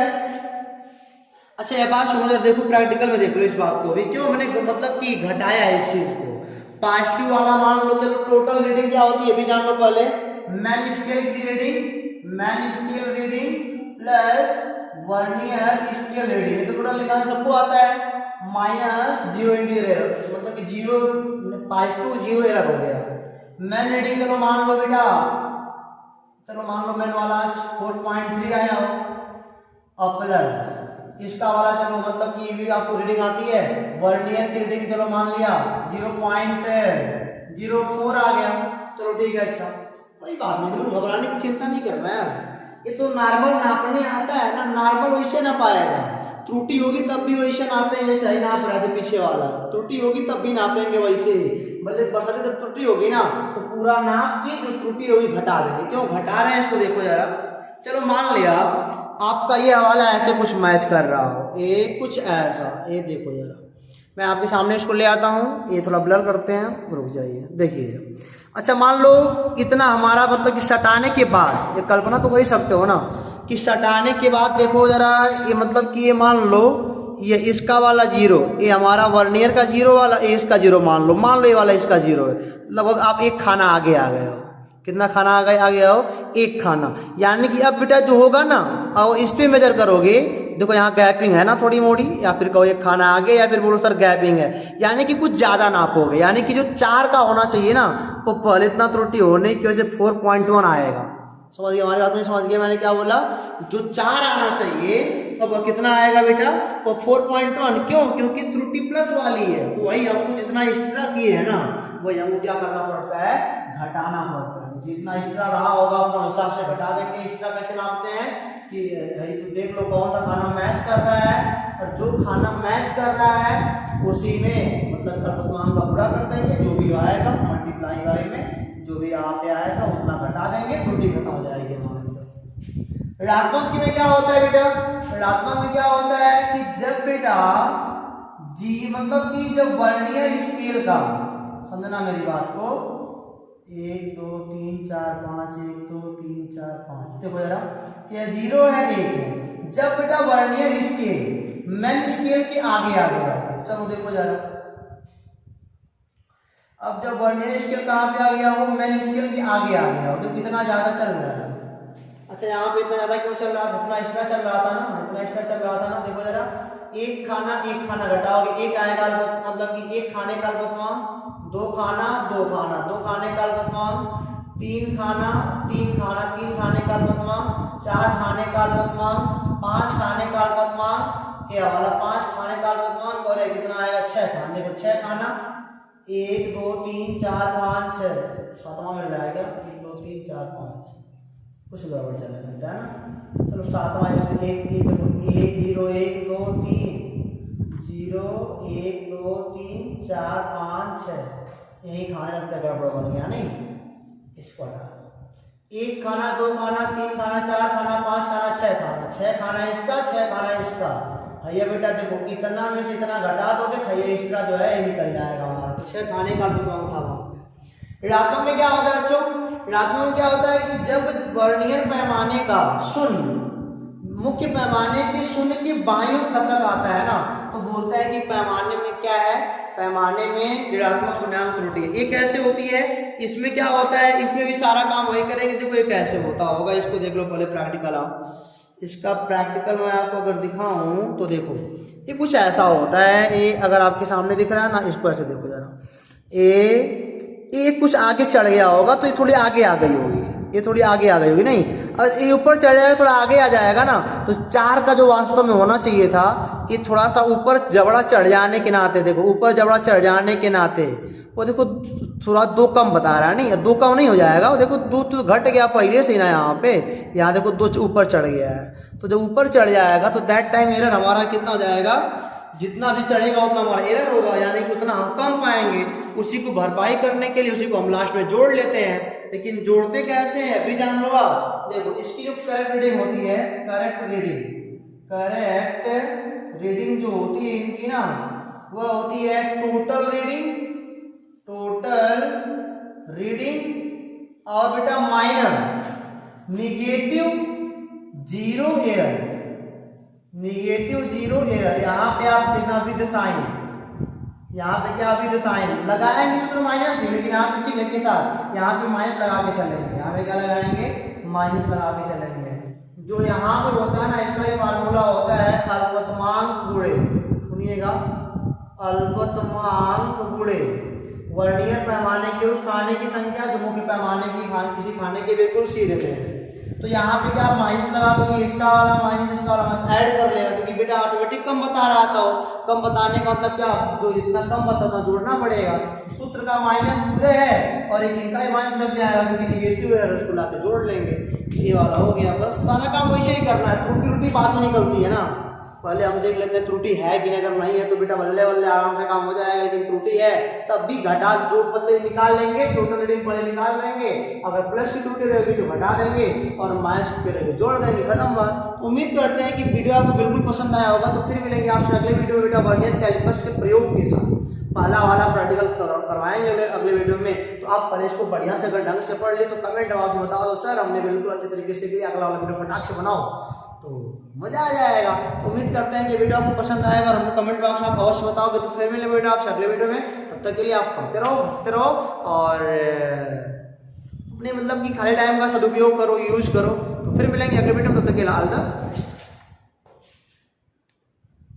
अच्छा ये बात समझ, देखो प्रैक्टिकल में देख लो इस बात को भी, क्यों मैंने मतलब कि घटाया है इस चीज को। पॉजिटिव वाला मान लो, चलो टोटल रीडिंग क्या होती है भी जान लो पहले, मैन स्केल की reading, main scale reading plus vernier scale reading, ये तो टोटल निकाल सबको आता है, माइनस 0 इंटू एरर, मतलब कि 0 पॉजिटिव 0 एरर हो गया। मैन रीडिंग चलो मान लो बेटा, चलो मान लो मैन वाला 4.3 आया हो, और प्लस इसका वाला चलो मतलब कि भी आपको रीडिंग आती है, वर्नियर की रीडिंग चलो मान लिया 0.04 आ गया, चलो ठीक है। अच्छा कोई बात नहीं, बिल्कुल घबराने की चिंता नहीं करना है, ये तो नॉर्मल नापने आता है ना, नॉर्मल वैसे ना पाएगा, त्रुटि होगी तब भी वैसे नापेंगे, सही नाप रहे थे पीछे वाला, त्रुटि होगी तब भी नापेंगे वैसे, मतलब बसरे जब त्रुटि होगी ना तो पूरा नाप के जो त्रुटि होगी घटा देंगे। क्यों घटा रहे हैं इसको देखो जरा, चलो मान लिया आपका ये हवाला ऐसे कुछ मैच कर रहा हो, ये कुछ ऐसा, ये देखो जरा मैं आपके सामने इसको ले आता हूँ, ये थोड़ा ब्लर करते हैं, रुक जाइए देखिए। अच्छा मान लो इतना हमारा मतलब कि सटाने के बाद, ये कल्पना तो कर ही सकते हो ना कि सटाने के बाद देखो जरा, ये मतलब कि ये मान लो ये इसका वाला 0, ये हमारा वर्नियर का 0 वाला, ये इसका 0 मान लो ये वाला इसका 0 है, लगभग आप एक खाना आगे आ गए हो, कितना खाना आ गया हो, एक खाना, यानी कि अब बेटा जो होगा ना, अब इस पे मेजर करोगे, देखो यहाँ गैपिंग है ना थोड़ी मोड़ी, या फिर कहो एक खाना आगे, या फिर बोलो सर गैपिंग है, यानी कि कुछ ज़्यादा नापोगे, यानी कि जो 4 का होना चाहिए ना, वो पहले इतना त्रुटि होने की वजह से 4.1 आएगा। समझ गए हमारी बात में, समझ गए मैंने क्या बोला, जो 4 आना चाहिए अब वो कितना आएगा बेटा, वो 4.1, क्यों, क्योंकि त्रुटि प्लस वाली है, तो वही हमको जितना एक्स्ट्रा किए है ना, वही हमको क्या करना पड़ता है, घटाना पड़ता है, जितना एक्स्ट्रा रहा होगा अपने हिसाब से घटा देंगे। एक्स्ट्रा कैसे नापते हैं कि तो देख लो कौन सा खाना मैच कर रहा है, और जो खाना मैच कर रहा है उसी में मतलब खरपतवार का गुणा कर देंगे, जो भी आएगा मल्टीप्लाई बाई में जो भी यहाँ पे आएगा उतना घटा देंगे, त्रुटि खत्म हो जाएगी हमारी। ऋणात्मक में क्या होता है बेटा, ऋणात्मक में क्या होता है कि जब बेटा जी मतलब कि जब वर्नियर स्केल का, समझना मेरी बात को, 1 2 3 4 5 1 2 3 4 5, देखो जरा ये 0 है 1 है, जब बेटा वर्नियर स्केल मैन स्केल के आगे आ गया, चलो देखो जरा, अब जब वर्नियर स्केल कहाँ पे आ गया हो, मैन स्केल के आगे आ गया हो, तो कितना ज्यादा चल रहा है। अच्छा यहाँ पे इतना ज्यादा क्यों चल रहा था, इतना एक्स्ट्रा चल रहा था ना, इतना एक्स्ट्रा चल रहा था ना, देखो जरा एक खाना घटाओगे, एक आएगा मतलब कि एक खाने का अल्पतमांक, 2 खाना 2 खाना, 2 खाने का अल्पतमांक, 3 खाना 3 खाना, 3 खाने का अल्पतमांक, 4 खाने का अल्पतमांक, 5 खाने का अल्पतमांक, ये वाला 5 खाने का अल्पतमांक, और कितना आएगा 6 खाना, देखो 6 खाना, 1 2 3 4 5 6, 7वां मिल जाएगा, 1 2 3 4 5, कुछ गड़बड़ चला जाता है ना, चलो 7वां इसमें 1 0 1 2 3 0 1 2 3 4 5 6, यही खाने लगता है, गड़बड़ बन गया नहीं, इसको हटा दो। एक खाना, दो खाना, तीन खाना, चार खाना, पांच खाना, छह खाना, छह खाना इसका, छह खाना इसका। भैया बेटा देखो इतना में से इतना घटा दोगे तो ये एक्स्ट्रा जो है ये निकल जाएगा हमारा, तो छह खाने का अल्पतमांक था वहां पे। ऋणात्मक में क्या होता है बच्चों, ऋणात्मक में क्या होता है कि जब वर्नियर पैमाने का शून्य मुख्य पैमाने के शून्य के बाईं ओर खसक आता है ना, तो बोलता है कि पैमाने में क्या है, पैमाने में ऋणात्मक शून्याङ्क त्रुटि है। ये कैसे होती है, इसमें क्या होता है, इसमें भी सारा काम वही करेंगे। देखो ये कैसे होता होगा, इसको देख लो पहले प्रैक्टिकल आओ। इसका प्रैक्टिकल मैं आपको अगर दिखाऊं तो देखो ये कुछ ऐसा होता है, ये अगर आपके सामने दिख रहा है ना, इसको ऐसे देखो जरा, ये कुछ आगे चढ़ गया होगा तो ये थोड़ी आगे आ गई होगी, ये थोड़ी आगे आ गई होगी नहीं, और ये ऊपर चढ़ जाएगा थोड़ा आगे आ जाएगा ना, तो चार का जो वास्तव में होना चाहिए था ये थोड़ा सा ऊपर जबड़ा चढ़ जाने के नाते, देखो ऊपर जबड़ा चढ़ जाने के नाते वो देखो थोड़ा दो कम बता रहा है, नहीं दो कम नहीं हो जाएगा, वो देखो दो तो घट गया पहले से ना, यहाँ पे यहाँ देखो दो ऊपर चढ़ गया है, तो जब ऊपर चढ़ जाएगा तो दैट टाइम एरर हमारा कितना हो जाएगा, जितना भी चढ़ेगा उतना हमारा एरर होगा, यानी कि उतना हम कम पाएंगे। उसी को भरपाई करने के लिए उसी को हम लास्ट में जोड़ लेते हैं, लेकिन जोड़ते कैसे हैं अभी जान लो आप। देखो इसकी जो करेक्ट रीडिंग होती है, करेक्ट रीडिंग जो होती है इनकी ना, वह होती है टोटल रीडिंग और बेटा माइनर निगेटिव जीरो एरर। यहाँ पे आप देखना विद साइन, यहाँ पे क्या विद साइन लगाएंगे सूत्र माइनस, लेकिन यहाँ पे चिन्ह के साथ यहाँ पे माइनस लगा के चलेंगे, यहाँ पे क्या लगाएंगे, माइनस लगा के चलेंगे। जो यहाँ पे होता है ना, इसका ही फार्मूला होता है अल्पतमांक गुणे, सुनिएगा, अल्पतमांक गुणे वर्नियर पैमाने के उस खाने की संख्या जो मुख्य पैमाने की किसी खाने के बिल्कुल सीधे थे। तो यहाँ पे क्या माइनस लगा दोगे, इसका वाला माइनस इसका वाला माइनस ऐड कर लेगा, क्योंकि बेटा ऑटोमेटिक कम बता रहा था, कम बताने का मतलब क्या, जो जितना कम बता था जोड़ना पड़ेगा। सूत्र का माइनस पूरे है और एक इनका ही माइनस लग जाएगा, क्योंकि निगेटिव एरर उसको लाके जोड़ लेंगे। ये वाला हो गया, बस सारा काम वैसे ही करना है, त्रुटि बाद में निकलती है ना, पहले हम देख लेते हैं त्रुटि है कि नहीं, अगर नहीं है तो बेटा बल्ले बल्ले आराम से काम हो जाएगा, लेकिन त्रुटि है तब भी घटा जो बल्ले निकाल लेंगे, टोटल रीडिंग पहले निकाल लेंगे, अगर प्लस की त्रुटि रहेगी तो घटा देंगे और माइनस की रहेगी जोड़ देंगे, खत्म बात। उम्मीद करते हैं कि वीडियो आपको बिल्कुल पसंद आया होगा, तो फिर मिलेंगे आपसे अगले वीडियो बेटा वर्नियर कैलिपर्स के प्रयोग के साथ। पहला वाला प्रैक्टिकल करवाएंगे अगले वीडियो में, तो आप पहले इसको बढ़िया से अगर ढंग से पढ़ ले तो कमेंट बॉक्स में बता दो सर हमने बिल्कुल अच्छे तरीके से किया, अगला वाला वीडियो फटाक से बनाओ तो मजा आ जाएगा। तो उम्मीद करते हैं कि वीडियो आपको पसंद आएगा और हमको कमेंट बॉक्स में आप अवश्य बताओगे। तो फिर मिलेंगे वीडियो आपसे अगले वीडियो में, तब तक के लिए आप पढ़ते रहो, हंसते रहो और अपने मतलब कि खाली टाइम का सदुपयोग करो, यूज करो। तो फिर मिलेंगे अगले वीडियो में, तब तक के लिए ऑल द